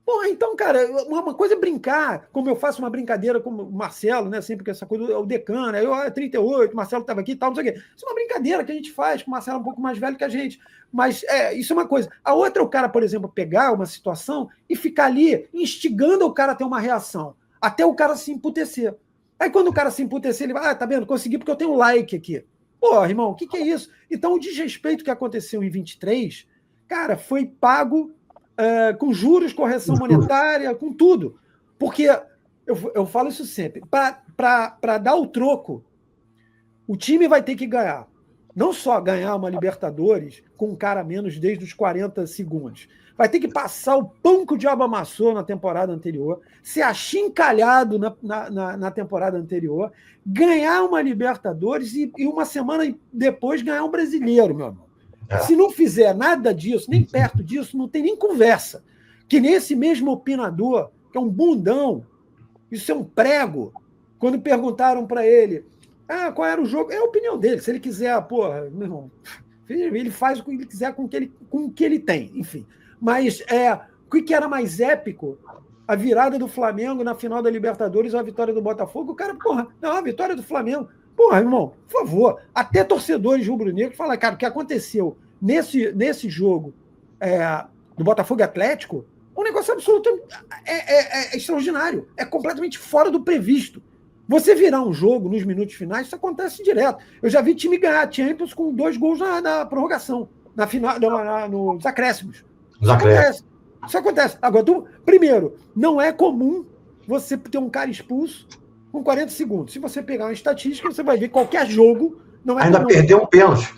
Porra, então, cara, uma coisa é brincar, como eu faço uma brincadeira com o Marcelo, né? Sempre que essa coisa, o decano, eu 38, o Marcelo estava aqui e tal, não sei o quê. Isso é uma brincadeira que a gente faz, com o Marcelo é um pouco mais velho que a gente. Mas isso é uma coisa. A outra é o cara, por exemplo, pegar uma situação e ficar ali instigando o cara a ter uma reação, até o cara se emputecer. Aí quando o cara se emputecer, ele vai, tá vendo? Consegui porque eu tenho um like aqui. Pô, irmão, o que é isso? Então, o desrespeito que aconteceu em 23, cara, foi pago com juros, correção monetária, com tudo. Porque, eu falo isso sempre, para dar o troco, o time vai ter que ganhar. Não só ganhar uma Libertadores com um cara a menos desde os 40 segundos. Vai ter que passar o pão que o diabo amassou na temporada anterior, ser achincalhado na temporada anterior, ganhar uma Libertadores e uma semana depois ganhar um brasileiro, meu irmão. Se não fizer nada disso, nem perto disso, não tem nem conversa. Que nem esse mesmo opinador, que é um bundão, isso é um prego, quando perguntaram para ele qual era o jogo, é a opinião dele. Se ele quiser, porra, meu irmão, ele faz o que ele quiser com o que ele tem, enfim. Mas o que era mais épico? A virada do Flamengo na final da Libertadores ou a vitória do Botafogo? O cara, porra, não, a vitória do Flamengo. Porra, irmão, por favor, até torcedores rubro-negros falam, cara, o que aconteceu nesse jogo do Botafogo e Atlético, um negócio absolutamente extraordinário, é completamente fora do previsto. Você virar um jogo nos minutos finais, isso acontece direto. Eu já vi time ganhar a Champions com 2 gols na prorrogação, na final, nos acréscimos. Isso acontece. Agora, primeiro, não é comum você ter um cara expulso com 40 segundos. Se você pegar uma estatística, você vai ver qualquer jogo. Não é ainda perdeu um pênalti.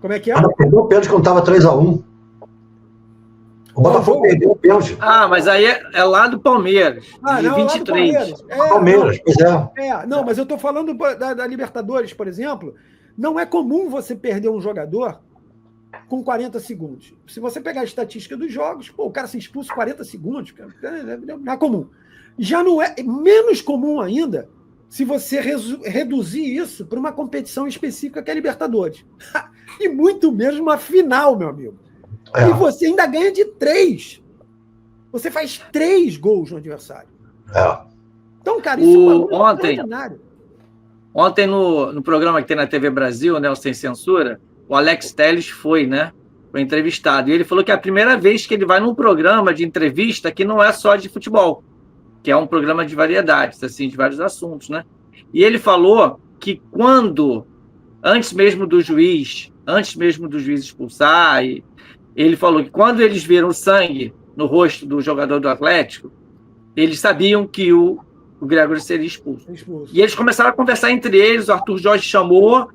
Como é que é? Ainda perdeu um pênalti quando estava 3-1. O Botafogo perdeu o pênalti. Mas aí é lá do Palmeiras, de 23. Palmeiras, pois é. Não, mas eu estou falando da Libertadores, por exemplo. Não é comum você perder um jogador com 40 segundos. Se você pegar a estatística dos jogos, o cara se expulsa 40 segundos, não é comum. Já não é menos comum ainda se você reduzir isso para uma competição específica que é a Libertadores. E muito menos uma final, meu amigo. E você ainda ganha de 3. Você faz 3 gols no adversário. Então, cara, isso é um extraordinário. Ontem, no programa que tem na TV Brasil, né, o Sem Censura, o Alex Telles foi entrevistado. E ele falou que é a primeira vez que ele vai num programa de entrevista que não é só de futebol, que é um programa de variedades, assim, de vários assuntos, né? E ele falou que antes mesmo do juiz expulsar, ele falou que quando eles viram o sangue no rosto do jogador do Atlético, eles sabiam que o Gregory seria expulso. E eles começaram a conversar entre eles, o Arthur Jorge chamou,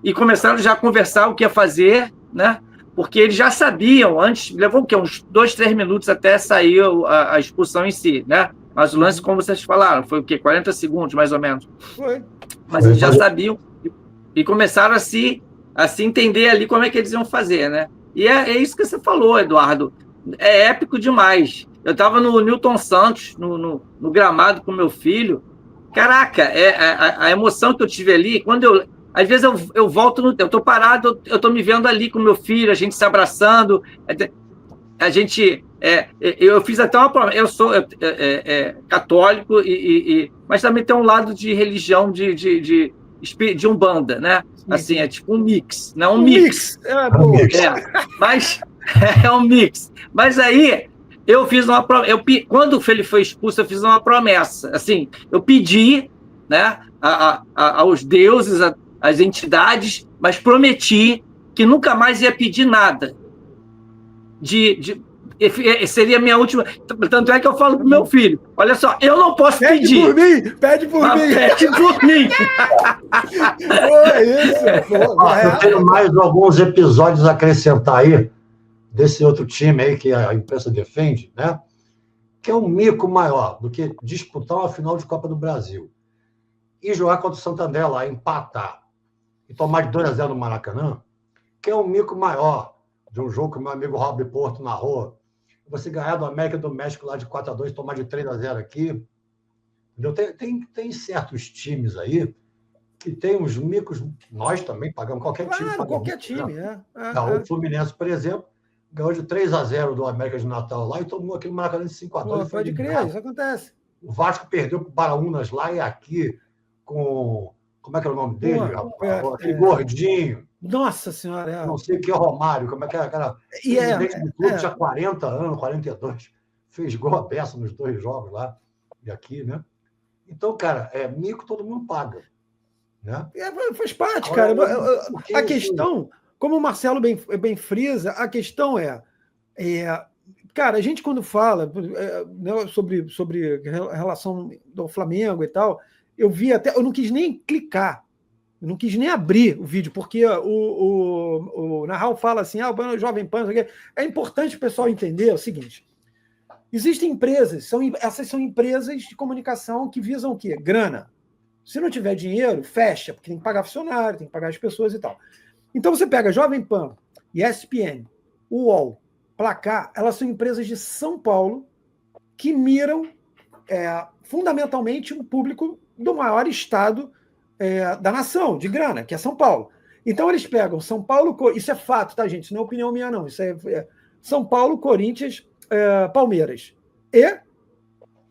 e começaram já a conversar o que ia fazer, né? Porque eles já sabiam, antes, levou o quê? Uns 2, 3 minutos até sair a expulsão em si, né? Mas o lance, como vocês falaram, foi o quê? 40 segundos, mais ou menos. Foi. Mas eles já sabiam e começaram a se entender ali como é que eles iam fazer, né? E é isso que você falou, Eduardo. É épico demais. Eu estava no Newton Santos, no gramado com meu filho. Caraca, a emoção que eu tive ali, às vezes eu volto eu estou parado, eu estou me vendo ali com meu filho, a gente se abraçando, a gente... eu fiz até uma promessa, eu sou católico, mas também tem um lado de religião de Umbanda, né? Assim, é tipo um mix, não um mix. Mas é um mix. Mas aí eu fiz uma promessa. Quando ele foi expulso, eu fiz uma promessa. Assim, eu pedi, né, aos deuses, às entidades, mas prometi que nunca mais ia pedir nada. Seria a minha última. Tanto é que eu falo pro meu filho: olha só, eu não posso pedir. Pede por mim. Pede por mim. Eu tenho mais alguns episódios a acrescentar aí, desse outro time aí que a imprensa defende, né? Que é um mico maior do que disputar uma final de Copa do Brasil e jogar contra o Santander lá, empatar e tomar de 2-0 no Maracanã, que é um mico maior de um jogo que o meu amigo Rob Porto narrou. Você ganhar do América do México lá de 4-2, tomar de 3-0 aqui. Entendeu? Tem certos times aí que tem uns micos. Nós também pagamos, qualquer time. Claro, qualquer time, O Fluminense, por exemplo, ganhou de 3-0 do América de Natal lá e tomou aqui no Maracanã de 5-2. Pode crer, isso acontece. O Vasco perdeu para o Baraunas lá e aqui com... Como é que é o nome dele? Aquele gordinho. Nossa Senhora. Não sei o que é Romário. Como é que é, cara? Presidente do clube, tinha 40 anos, 42. Fez gol a beça nos 2 jogos lá e aqui, né? Então, cara, mico todo mundo paga. Né? Faz parte, cara. A questão, como o Marcelo bem frisa, a questão cara, a gente quando fala sobre a relação do Flamengo e tal, eu não quis nem clicar, eu não quis nem abrir o vídeo, porque o Narral fala assim, o Jovem Pan, é importante o pessoal entender o seguinte, existem empresas, essas são empresas de comunicação que visam o quê? Grana. Se não tiver dinheiro, fecha, porque tem que pagar funcionário, tem que pagar as pessoas e tal. Então você pega Jovem Pan, ESPN, UOL, Placar, elas são empresas de São Paulo que miram fundamentalmente um público do maior estado da nação, de grana, que é São Paulo. Então eles pegam São Paulo, isso é fato, tá, gente? Isso não é opinião minha, não. Isso é São Paulo, Corinthians, Palmeiras e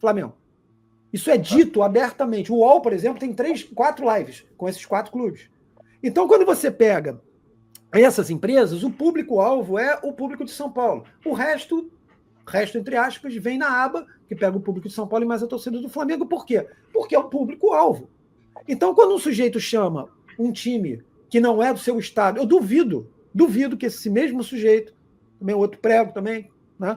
Flamengo. Isso é dito abertamente. O UOL, por exemplo, tem 4 lives com esses 4 clubes. Então, quando você pega essas empresas, o público-alvo é o público de São Paulo. O resto, entre aspas, vem na aba, que pega o público de São Paulo e mais a torcida do Flamengo. Por quê? Porque é o público-alvo. Então, quando um sujeito chama um time que não é do seu estado, eu duvido que esse mesmo sujeito, também outro prego também, né,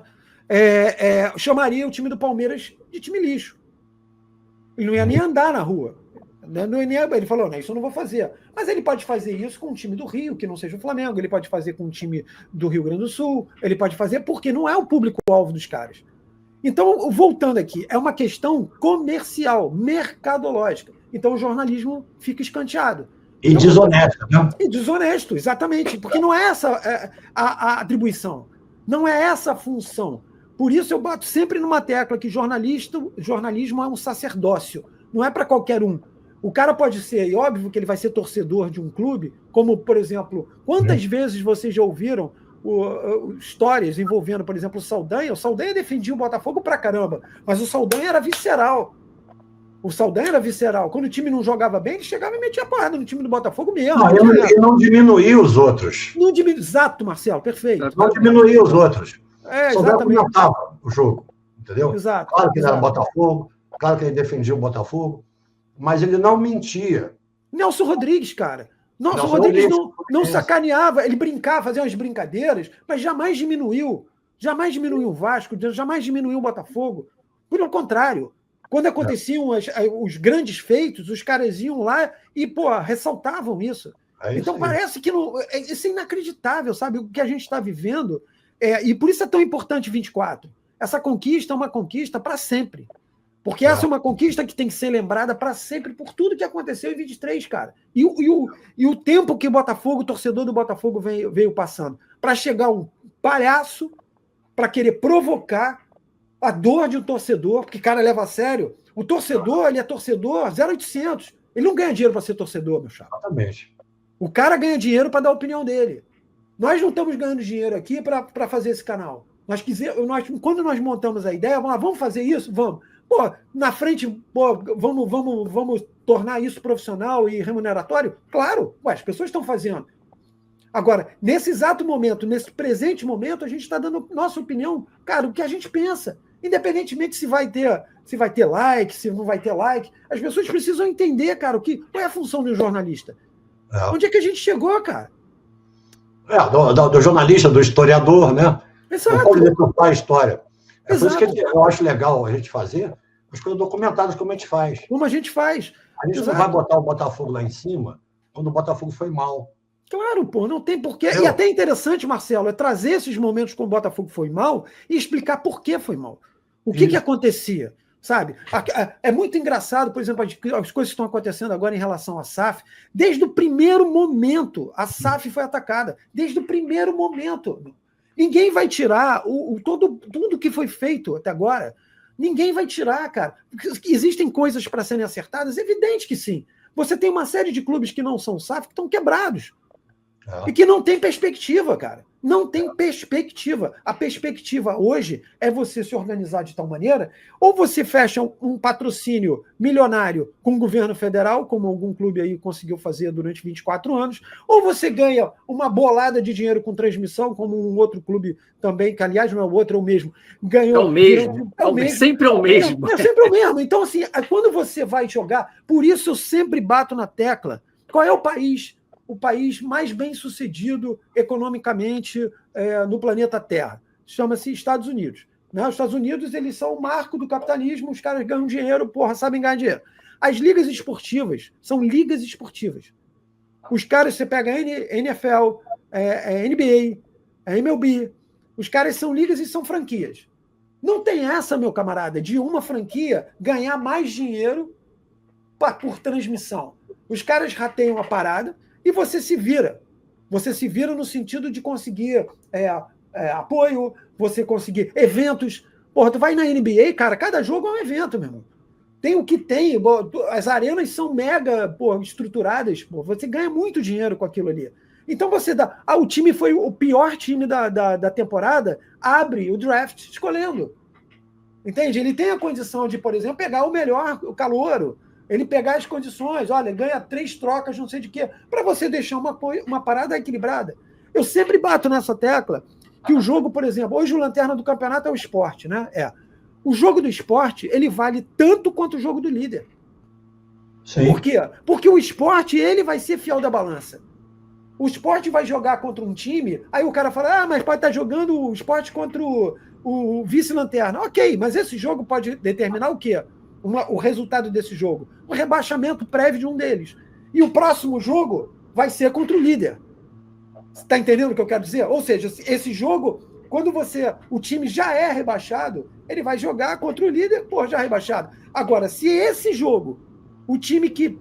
chamaria o time do Palmeiras de time lixo. Ele não ia nem andar na rua. Ele falou, isso eu não vou fazer. Mas ele pode fazer isso com um time do Rio, que não seja o Flamengo, ele pode fazer com um time do Rio Grande do Sul, ele pode fazer porque não é o público-alvo dos caras. Então, voltando aqui, é uma questão comercial, mercadológica. Então, o jornalismo fica escanteado. E desonesto, né? E desonesto, exatamente. Porque não é essa a atribuição. Não é essa a função. Por isso eu bato sempre numa tecla que jornalismo é um sacerdócio. Não é para qualquer um. O cara pode ser, e óbvio que ele vai ser torcedor de um clube, como, por exemplo, quantas vezes vocês já ouviram histórias envolvendo, por exemplo, o Saldanha? O Saldanha defendia o Botafogo pra caramba, mas o Saldanha era visceral. Quando o time não jogava bem, ele chegava e metia porrada no time do Botafogo mesmo. Ele não diminuía os outros. Exato, Marcelo, perfeito. Não diminuía os outros. Só comentava o jogo, entendeu? Exato. Claro que ele era Botafogo, claro que ele defendia o Botafogo, mas ele não mentia. Nelson Rodrigues, cara. Nelson Rodrigues não sacaneava, ele brincava, fazia umas brincadeiras, mas jamais diminuiu o Vasco, jamais diminuiu o Botafogo. Pelo contrário, quando aconteciam os grandes feitos, os caras iam lá e, ressaltavam isso. Então parece que isso é inacreditável, sabe? O que a gente está vivendo. E por isso é tão importante 24. Essa conquista é uma conquista para sempre. Porque essa é uma conquista que tem que ser lembrada para sempre por tudo que aconteceu em 23, cara. E o tempo que o torcedor do Botafogo veio passando. Para chegar um palhaço, para querer provocar a dor de um torcedor, porque, cara, leva a sério. O torcedor, ele é torcedor 0800. Ele não ganha dinheiro para ser torcedor, meu chapa. Exatamente. O cara ganha dinheiro para dar a opinião dele. Nós não estamos ganhando dinheiro aqui para fazer esse canal. Quando nós montamos a ideia, vamos fazer isso? Vamos. Na frente, vamos tornar isso profissional e remuneratório? Claro, as pessoas estão fazendo. Agora, nesse exato momento, nesse presente momento, a gente está dando nossa opinião, cara, o que a gente pensa. Independentemente se vai ter like, se não vai ter like, as pessoas precisam entender, cara, qual é a função de um jornalista. Onde é que a gente chegou, cara? Do jornalista, do historiador, né? Exato. Como decupar a história. Por isso que eu acho legal a gente fazer as coisas documentadas como a gente faz. Como a gente faz. A gente não vai botar o Botafogo lá em cima quando o Botafogo foi mal. Claro, não tem porquê. E até interessante, Marcelo, é trazer esses momentos quando o Botafogo foi mal e explicar por que foi mal. O que acontecia, sabe? É muito engraçado, por exemplo, as coisas que estão acontecendo agora em relação à SAF. Desde o primeiro momento, a SAF foi atacada. Desde o primeiro momento. Ninguém vai tirar tudo que foi feito até agora. Ninguém vai tirar, cara. Existem coisas para serem acertadas? Evidente que sim. Você tem uma série de clubes que não são SAF que estão quebrados. E que não tem perspectiva, cara. Não tem perspectiva. A perspectiva hoje é você se organizar de tal maneira, ou você fecha um patrocínio milionário com o governo federal, como algum clube aí conseguiu fazer durante 24 anos, ou você ganha uma bolada de dinheiro com transmissão, como um outro clube também, que aliás não é o outro, é o mesmo, ganhou... É o mesmo. Sempre é o mesmo. É sempre o mesmo. Então, assim, quando você vai jogar, por isso eu sempre bato na tecla, qual é o país mais bem-sucedido economicamente no planeta Terra? Chama-se Estados Unidos. Né? Os Estados Unidos, eles são o marco do capitalismo, os caras ganham dinheiro, sabem ganhar dinheiro. As ligas esportivas são ligas esportivas. Os caras, você pega a NFL, NBA, a MLB, os caras são ligas e são franquias. Não tem essa, meu camarada, de uma franquia ganhar mais dinheiro por transmissão. Os caras rateiam a parada, e você se vira. Você se vira no sentido de conseguir apoio, você conseguir eventos. Tu vai na NBA, cara, cada jogo é um evento, meu irmão. Tem o que tem, as arenas são mega estruturadas, você ganha muito dinheiro com aquilo ali. Então você dá... o time foi o pior time da temporada, abre o draft escolhendo. Entende? Ele tem a condição de, por exemplo, pegar o calouro, ele pegar as condições, olha, ganha 3 trocas, não sei de quê, para você deixar uma parada equilibrada. Eu sempre bato nessa tecla que o jogo, por exemplo, hoje o lanterna do campeonato é o Sport, né? O jogo do Sport, ele vale tanto quanto o jogo do líder. Sim. Por quê? Porque o Sport, ele vai ser fiel da balança. O Sport vai jogar contra um time, aí o cara fala, mas pode estar jogando o Sport contra o vice-lanterna. Ok, mas esse jogo pode determinar o quê? O resultado desse jogo, o rebaixamento prévio de um deles. E o próximo jogo vai ser contra o líder. Você está entendendo o que eu quero dizer? Ou seja, esse jogo, quando o time já é rebaixado, ele vai jogar contra o líder, já rebaixado. Agora, se esse jogo, o time que,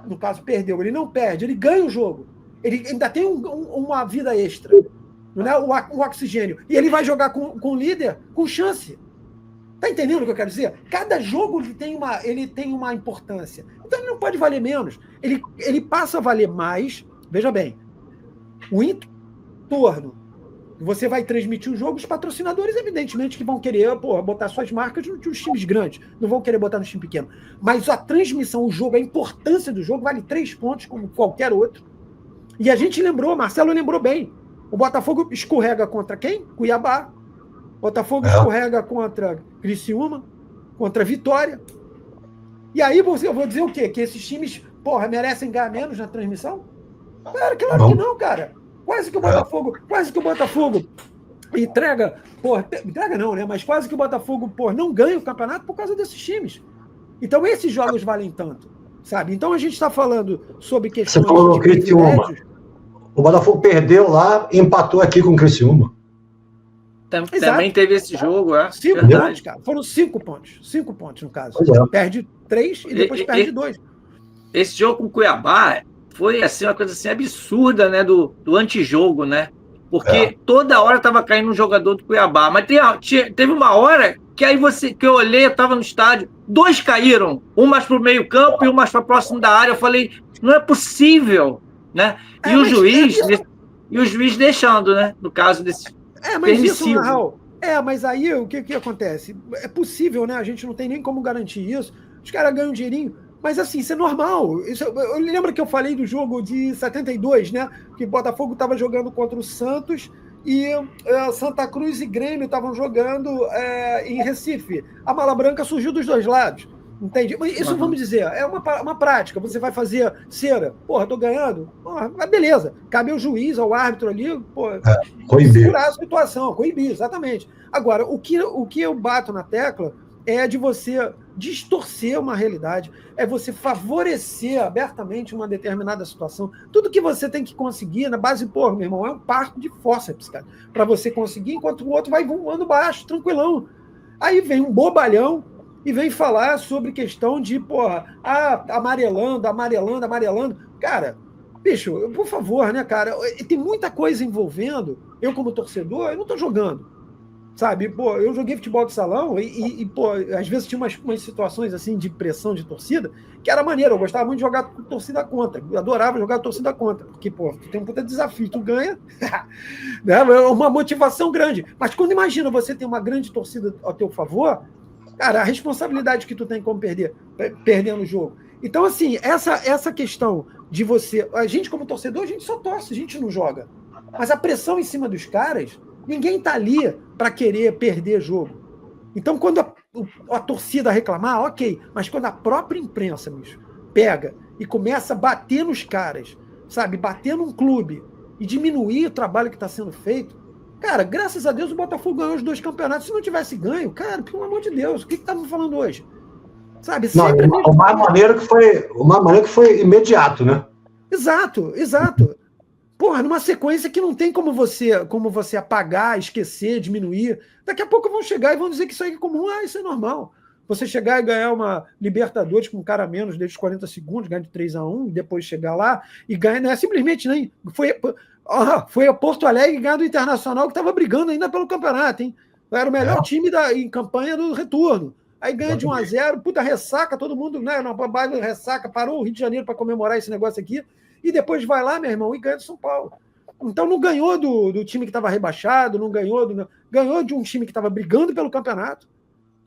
no caso, perdeu, ele não perde, ele ganha o jogo, ele ainda tem uma vida extra, né? o oxigênio, e ele vai jogar com o líder com chance. Tá entendendo o que eu quero dizer? Cada jogo ele tem uma importância. Então ele não pode valer menos. Ele passa a valer mais. Veja bem, o entorno. Você vai transmitir o jogo, os patrocinadores, evidentemente, que vão querer botar suas marcas nos times grandes. Não vão querer botar no time pequeno. Mas a transmissão, o jogo, a importância do jogo vale 3 pontos, como qualquer outro. E a gente lembrou, Marcelo lembrou bem. O Botafogo escorrega contra quem? Cuiabá. Botafogo escorrega contra Criciúma, contra Vitória. E aí eu vou dizer o quê? Que esses times, merecem ganhar menos na transmissão? Claro que não, cara. Quase que o Botafogo entrega não, né? Mas quase que o Botafogo, não ganha o campeonato por causa desses times. Então, esses jogos valem tanto, sabe? Então, a gente está falando sobre questões Você falou de Criciúma. O Botafogo perdeu lá e empatou aqui com o Criciúma. Também teve esse jogo, 5 pontos, cara. Foram 5 pontos. 5 pontos, no caso. Perde 3 e depois perde 2. Esse jogo com o Cuiabá foi assim, uma coisa assim, absurda, né? Do antijogo, né? Porque toda hora estava caindo um jogador do Cuiabá. Mas teve uma hora que aí que eu olhei, eu estava no estádio, 2 caíram, um mais para o meio campo e um mais para próximo da área. Eu falei, não é possível, né? E o juiz deixando, né? No caso desse mas permissivo. isso, na real, mas aí o que acontece? É possível, né? A gente não tem nem como garantir isso. Os caras ganham um dinheirinho. Mas assim, isso é normal. Eu lembro que eu falei do jogo de 72, né? Que Botafogo estava jogando contra o Santos e Santa Cruz e Grêmio estavam jogando em Recife. A mala branca surgiu dos dois lados. Entende? Mas isso, vamos dizer, é uma prática. Você vai fazer cera. Porra, tô ganhando. Porra, mas beleza. Cabe ao juiz, ao árbitro ali, segurar a situação. Coibir, exatamente. Agora, o que eu bato na tecla é de você distorcer uma realidade, é você favorecer abertamente uma determinada situação. Tudo que você tem que conseguir na base, meu irmão, é um parto de fórceps, cara, para você conseguir, enquanto o outro vai voando baixo, tranquilão. Aí vem um bobalhão e vem falar sobre questão de, amarelando. Cara, bicho, por favor, né, cara? Tem muita coisa envolvendo. Eu, como torcedor, eu não tô jogando. Sabe, eu joguei futebol de salão e às vezes tinha umas situações assim de pressão de torcida que era maneiro. Eu gostava muito de jogar com torcida contra. Eu adorava jogar torcida contra. Porque, tu tem um puta desafio, tu ganha, né? É uma motivação grande. Mas quando imagina você ter uma grande torcida ao teu favor, cara, a responsabilidade que tu tem como perdendo o jogo. Então, assim, essa questão de você... A gente, como torcedor, a gente só torce, a gente não joga. Mas a pressão em cima dos caras... Ninguém está ali para querer perder jogo. Então, quando a torcida reclamar, ok. Mas quando a própria imprensa, bicho, pega e começa a bater nos caras, sabe? Bater num clube e diminuir o trabalho que está sendo feito, cara, graças a Deus o Botafogo ganhou os 2 campeonatos. Se não tivesse ganho, cara, pelo amor de Deus, o que estamos falando hoje? Sabe? Sempre o mais maneiro que foi imediato, né? Exato. Porra, numa sequência que não tem como você apagar, esquecer, diminuir. Daqui a pouco vão chegar e vão dizer que isso aí é comum. Isso é normal. Você chegar e ganhar uma Libertadores com um cara a menos desde os 40 segundos, ganhar de 3-1, e depois chegar lá e ganhar, não é simplesmente nem... Foi a Porto Alegre e ganhar do Internacional, que estava brigando ainda pelo campeonato, hein? Era o melhor time em campanha do retorno. Aí ganha de 1-0, puta ressaca, todo mundo, né? Na base ressaca, parou o Rio de Janeiro para comemorar esse negócio aqui. E depois vai lá, meu irmão, e ganha do São Paulo. Então não ganhou do time que estava rebaixado, não ganhou de um time que estava brigando pelo campeonato.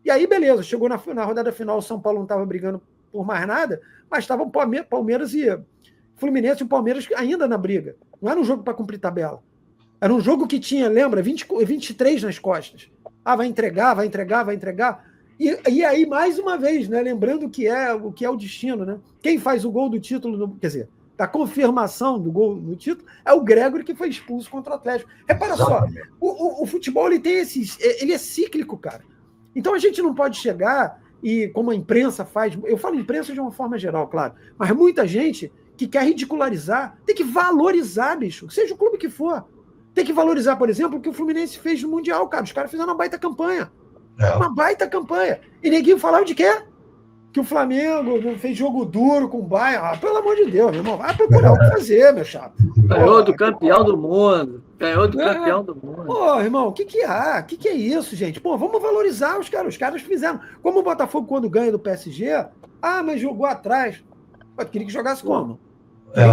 E aí, beleza, chegou na rodada final, o São Paulo não estava brigando por mais nada, mas estavam Palmeiras e Fluminense e o Palmeiras ainda na briga. Não era um jogo para cumprir tabela. Era um jogo que tinha, lembra, 23 nas costas. Vai entregar. E aí, mais uma vez, né, lembrando o que é o destino, né? Quem faz o gol do título, quer dizer, da confirmação do gol no título, é o Gregory, que foi expulso contra o Atlético. Repara só, o futebol ele é cíclico, cara. Então a gente não pode chegar e, como a imprensa faz, eu falo imprensa de uma forma geral, claro, mas muita gente que quer ridicularizar, tem que valorizar, bicho, seja o clube que for. Tem que valorizar, por exemplo, o que o Fluminense fez no Mundial, cara. Os caras fizeram uma baita campanha. Uma baita campanha. E neguinho falava de quê? Que o Flamengo fez jogo duro com o Bayern. Pelo amor de Deus, meu irmão. Vai procurar o que fazer, meu chato. Ganhou do campeão do mundo. Pô, irmão, o que há? O que é isso, gente? Pô, vamos valorizar os caras. Os caras fizeram. Como o Botafogo, quando ganha do PSG, mas jogou atrás. Mas queria que jogasse como?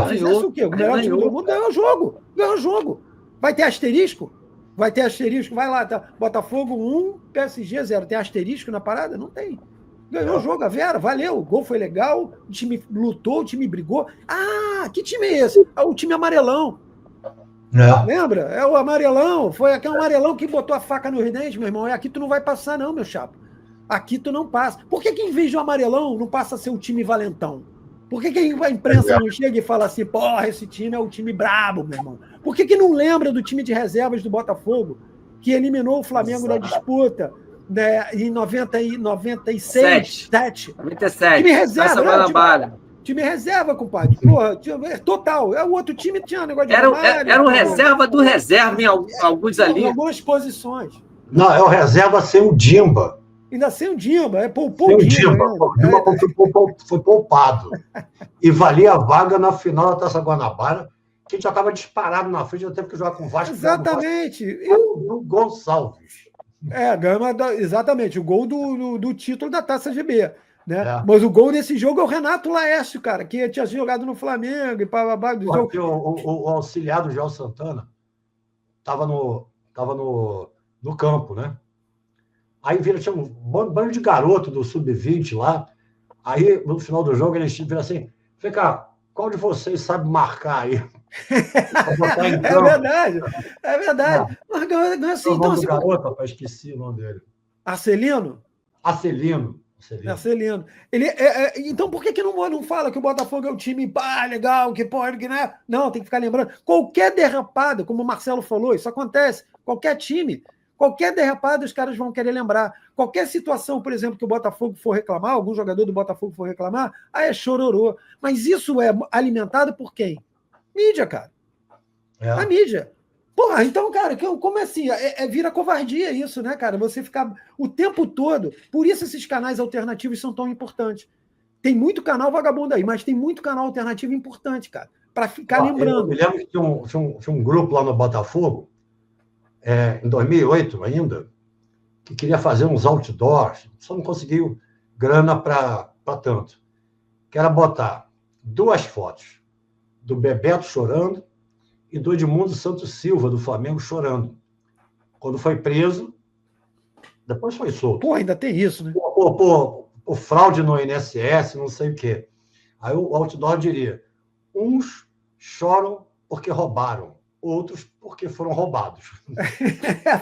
Fizesse o quê? O melhor time do mundo ganhou o jogo. Vai ter asterisco? Vai lá, tá. Botafogo 1, PSG 0. Tem asterisco na parada? Não tem. Ganhou o jogo, a Vera, valeu. O gol foi legal, o time lutou, o time brigou. Que time é esse? O time amarelão. Lembra? É o amarelão. Foi aquele amarelão que botou a faca nos dentes, meu irmão. Aqui tu não vai passar, não, meu chapa. Aqui tu não passa. Por que em vez de um amarelão não passa a ser o time valentão? Por que a imprensa não chega e fala assim, porra, esse time é o time brabo, meu irmão? Por que não lembra do time de reservas do Botafogo? que eliminou o Flamengo da disputa, né, em 96, 97. 97. Time reserva, Guanabara. Time reserva, compadre. Porra, total. O outro time tinha um negócio de Era um reserva do reserva em alguns ali. Em algumas posições. Não, é o reserva sem o Dimba. Ainda sem o Dimba. Poupou o Dimba. O Dimba foi poupado. E valia a vaga na final da Taça Guanabara, que a gente já estava disparado na frente, já teve que jogar com o Vasco. Exatamente. O Gonçalves. Exatamente. O gol do título da Taça GB. Né? Mas o gol desse jogo é o Renato Laércio, cara, que tinha jogado no Flamengo e babá do jogo. O auxiliar do João Santana estava no campo, né? Aí tinha um bando de garoto do Sub-20 lá. Aí, no final do jogo, eles viram assim: vem cá, qual de vocês sabe marcar aí? É verdade. Mas, assim, o nome do garoto, rapaz, esqueci o nome dele. Arcelino. Então, por que não fala que o Botafogo é um time legal, que pode, que né? Não, tem que ficar lembrando. Qualquer derrapada, como o Marcelo falou, isso acontece. Qualquer time, qualquer derrapada, os caras vão querer lembrar. Qualquer situação, por exemplo, que o Botafogo for reclamar, algum jogador do Botafogo for reclamar, aí é chororô. Mas isso é alimentado por quem? Mídia, cara. A mídia. Porra, então, cara, como é assim? Vira covardia isso, né, cara? Você ficar o tempo todo... Por isso esses canais alternativos são tão importantes. Tem muito canal vagabundo aí, mas tem muito canal alternativo importante, cara, para ficar lembrando. Eu me lembro que tinha um grupo lá no Botafogo, em 2008 ainda, que queria fazer uns outdoors, só não conseguiu grana para tanto. Que era botar 2 fotos do Bebeto chorando e do Edmundo Santos Silva, do Flamengo, chorando. Quando foi preso, depois foi solto. Pô, ainda tem isso, né? O fraude no INSS, não sei o quê. Aí o outdoor diria: uns choram porque roubaram, outros porque foram roubados.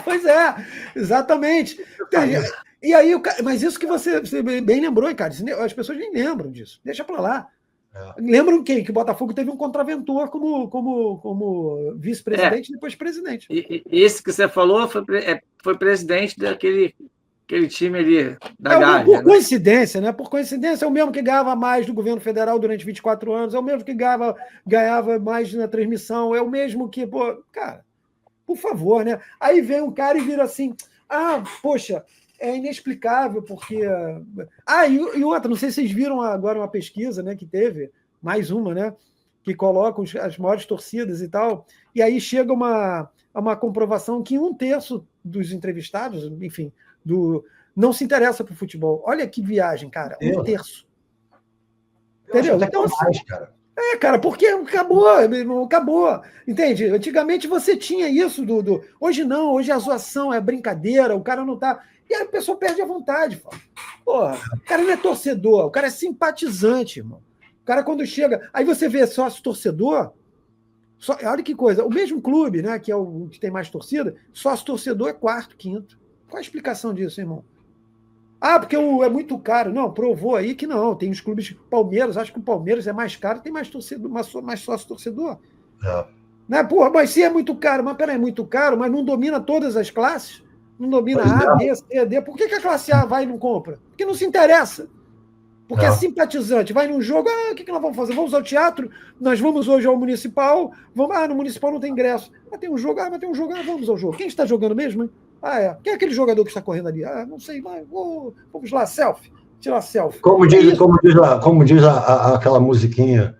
Pois é, exatamente. E aí, mas isso que você bem lembrou, hein, cara? As pessoas nem lembram disso. Deixa para lá. Lembram quem? Que o Botafogo teve um contraventor como vice-presidente e depois presidente. E esse que você falou foi presidente daquele time ali da Gávea. Por coincidência, né? Por coincidência, é o mesmo que ganhava mais do governo federal durante 24 anos, é o mesmo que ganhava mais na transmissão, é o mesmo que, cara, por favor, né? Aí vem um cara e vira assim: poxa, é inexplicável, porque... e outra, não sei se vocês viram agora uma pesquisa, né, que teve, mais uma, né, que coloca as maiores torcidas e tal, e aí chega uma comprovação que 1/3 dos entrevistados, enfim, não se interessa por futebol. Olha que viagem, cara, 1/3. Entendeu? Então, assim, cara. Cara, porque acabou. Entende? Antigamente você tinha isso hoje não, hoje a zoação é brincadeira, o cara não tá... E aí a pessoa perde a vontade. Porra, o cara não é torcedor, o cara é simpatizante, irmão. O cara quando chega... Aí você vê sócio-torcedor, olha que coisa, o mesmo clube, né, que é o que tem mais torcida, sócio-torcedor é 4º, 5º. Qual a explicação disso, irmão? Porque é muito caro. Não, provou aí que não. Tem os clubes Palmeiras, acho que o Palmeiras é mais caro, tem mais torcedor, mais sócio-torcedor. Né? Porra, mas se é muito caro, mas peraí, é muito caro, mas não domina todas as classes? Não domina A, B, C, D. Por que a classe A vai e não compra? Porque não se interessa. Porque é simpatizante. Vai num jogo, o que nós vamos fazer? Vamos ao teatro? Nós vamos hoje ao Municipal. No Municipal não tem ingresso. Tem um jogo, vamos ao jogo. Quem está jogando mesmo, hein? Quem é aquele jogador que está correndo ali? Não sei, vamos lá, selfie. Tirar selfie. Como diz aquela musiquinha,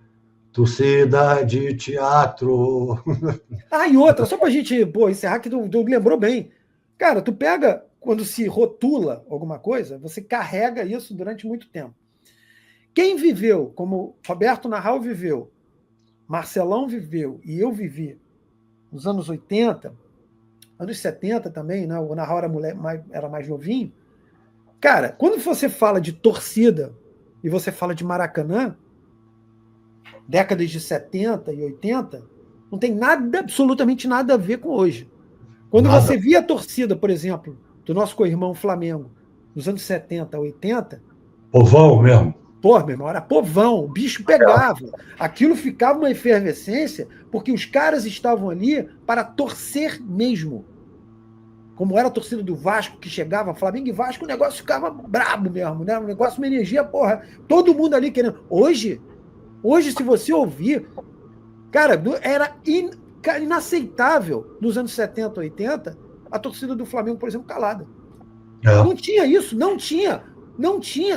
torcida de teatro. E outra, só pra gente encerrar, que tu lembrou bem. Cara, tu pega, quando se rotula alguma coisa, você carrega isso durante muito tempo. Quem viveu, como Roberto Narral viveu, Marcelão viveu e eu vivi nos anos 80, anos 70 também, né? O Narral era mais novinho. Cara, quando você fala de torcida e você fala de Maracanã, décadas de 70 e 80, não tem absolutamente nada a ver com hoje. Quando você via a torcida, por exemplo, do nosso co-irmão Flamengo, nos anos 70, 80... Povão mesmo. Meu irmão, era povão, o bicho pegava. Aquilo ficava uma efervescência, porque os caras estavam ali para torcer mesmo. como era a torcida do Vasco que chegava, Flamengo e Vasco, o negócio ficava brabo mesmo, né? O negócio, uma energia, porra, todo mundo ali querendo. Hoje, se você ouvir, cara, era inaceitável nos anos 70, 80, a torcida do Flamengo, por exemplo, calada. Não tinha isso, não tinha,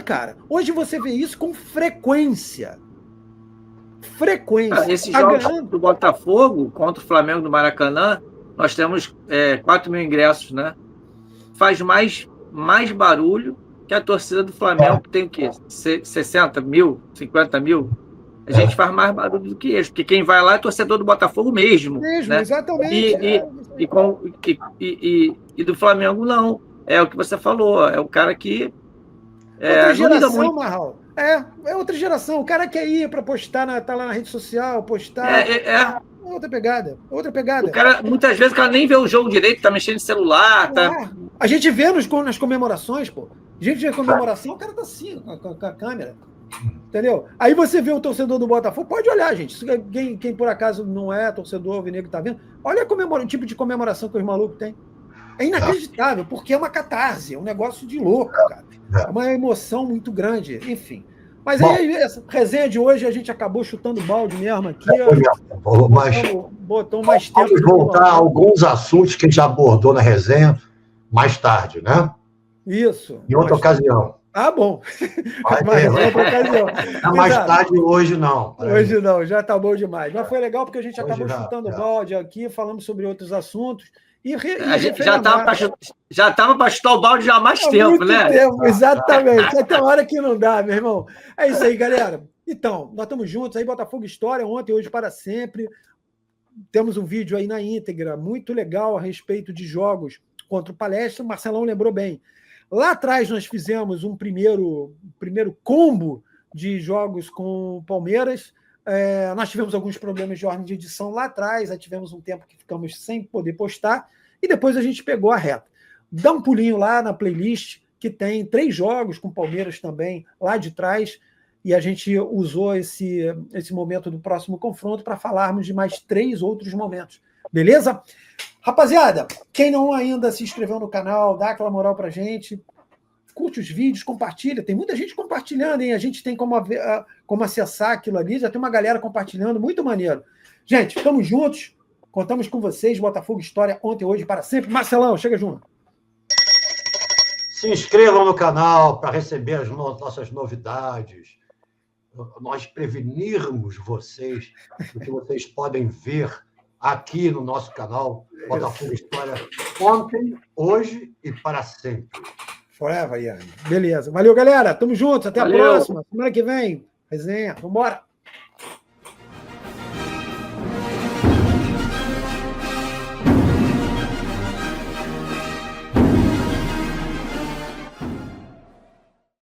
cara. Hoje você vê isso com frequência. Esses jogos do Botafogo contra o Flamengo do Maracanã, nós temos 4 mil ingressos, né? Faz mais barulho que a torcida do Flamengo, que tem o quê? 60 mil, 50 mil? A gente faz mais barulho do que eles, porque quem vai lá é torcedor do Botafogo mesmo. Né? Exatamente. E do Flamengo, não. É o que você falou, é o cara que... outra geração, Marral. É outra geração. O cara quer ir para postar, tá lá na rede social, postar. Outra pegada. O cara, muitas vezes, o cara nem vê o jogo direito, tá mexendo no celular. Tá... A gente vê nas comemorações, pô. A gente vê a comemoração, o cara tá assim, com a câmera. Entendeu? Aí você vê o torcedor do Botafogo, pode olhar, gente. Quem por acaso não é torcedor alvinegro tá vendo, olha o tipo de comemoração que os malucos têm. É inacreditável, porque é uma catarse, é um negócio de louco, cara. É uma emoção muito grande, enfim. Mas aí, essa resenha de hoje, a gente acabou chutando balde mesmo aqui. Botou mais tempo. Vamos voltar a alguns assuntos que a gente já abordou na resenha mais tarde, né? Isso. Em outra ocasião. Bom. Mas outra ocasião. Mais tarde, hoje não. Hoje não, já tá bom demais. Mas foi legal porque a gente acabou chutando balde aqui, falamos sobre outros assuntos. A gente já estava para chutar o balde já há mais tempo, né? Exatamente. Até a hora que não dá, meu irmão. É isso aí, galera. Então, nós estamos juntos aí, Botafogo História, ontem, hoje, para sempre. Temos um vídeo aí na íntegra, muito legal a respeito de jogos contra o Palestra. O Marcelão lembrou bem. Lá atrás nós fizemos um primeiro combo de jogos com o Palmeiras. Nós tivemos alguns problemas de ordem de edição lá atrás, aí tivemos um tempo que ficamos sem poder postar, e depois a gente pegou a reta. Dá um pulinho lá na playlist, que tem 3 jogos com Palmeiras também, lá de trás, e a gente usou esse momento do próximo confronto para falarmos de mais 3 outros momentos. Beleza? Rapaziada, quem não ainda se inscreveu no canal, dá aquela moral pra gente, curte os vídeos, compartilha. Tem muita gente compartilhando, hein? A gente tem como acessar aquilo ali. Já tem uma galera compartilhando, muito maneiro. Gente, estamos juntos. Contamos com vocês. Botafogo História, ontem, hoje, para sempre. Marcelão, chega junto. Se inscrevam no canal para receber as nossas novidades. Nós prevenirmos vocês do que vocês podem ver aqui no nosso canal Botafogo História ontem, hoje e para sempre. Forever, Ian. Beleza. Valeu, galera. Tamo juntos. Até a próxima. Semana que vem. Resenha. Vambora.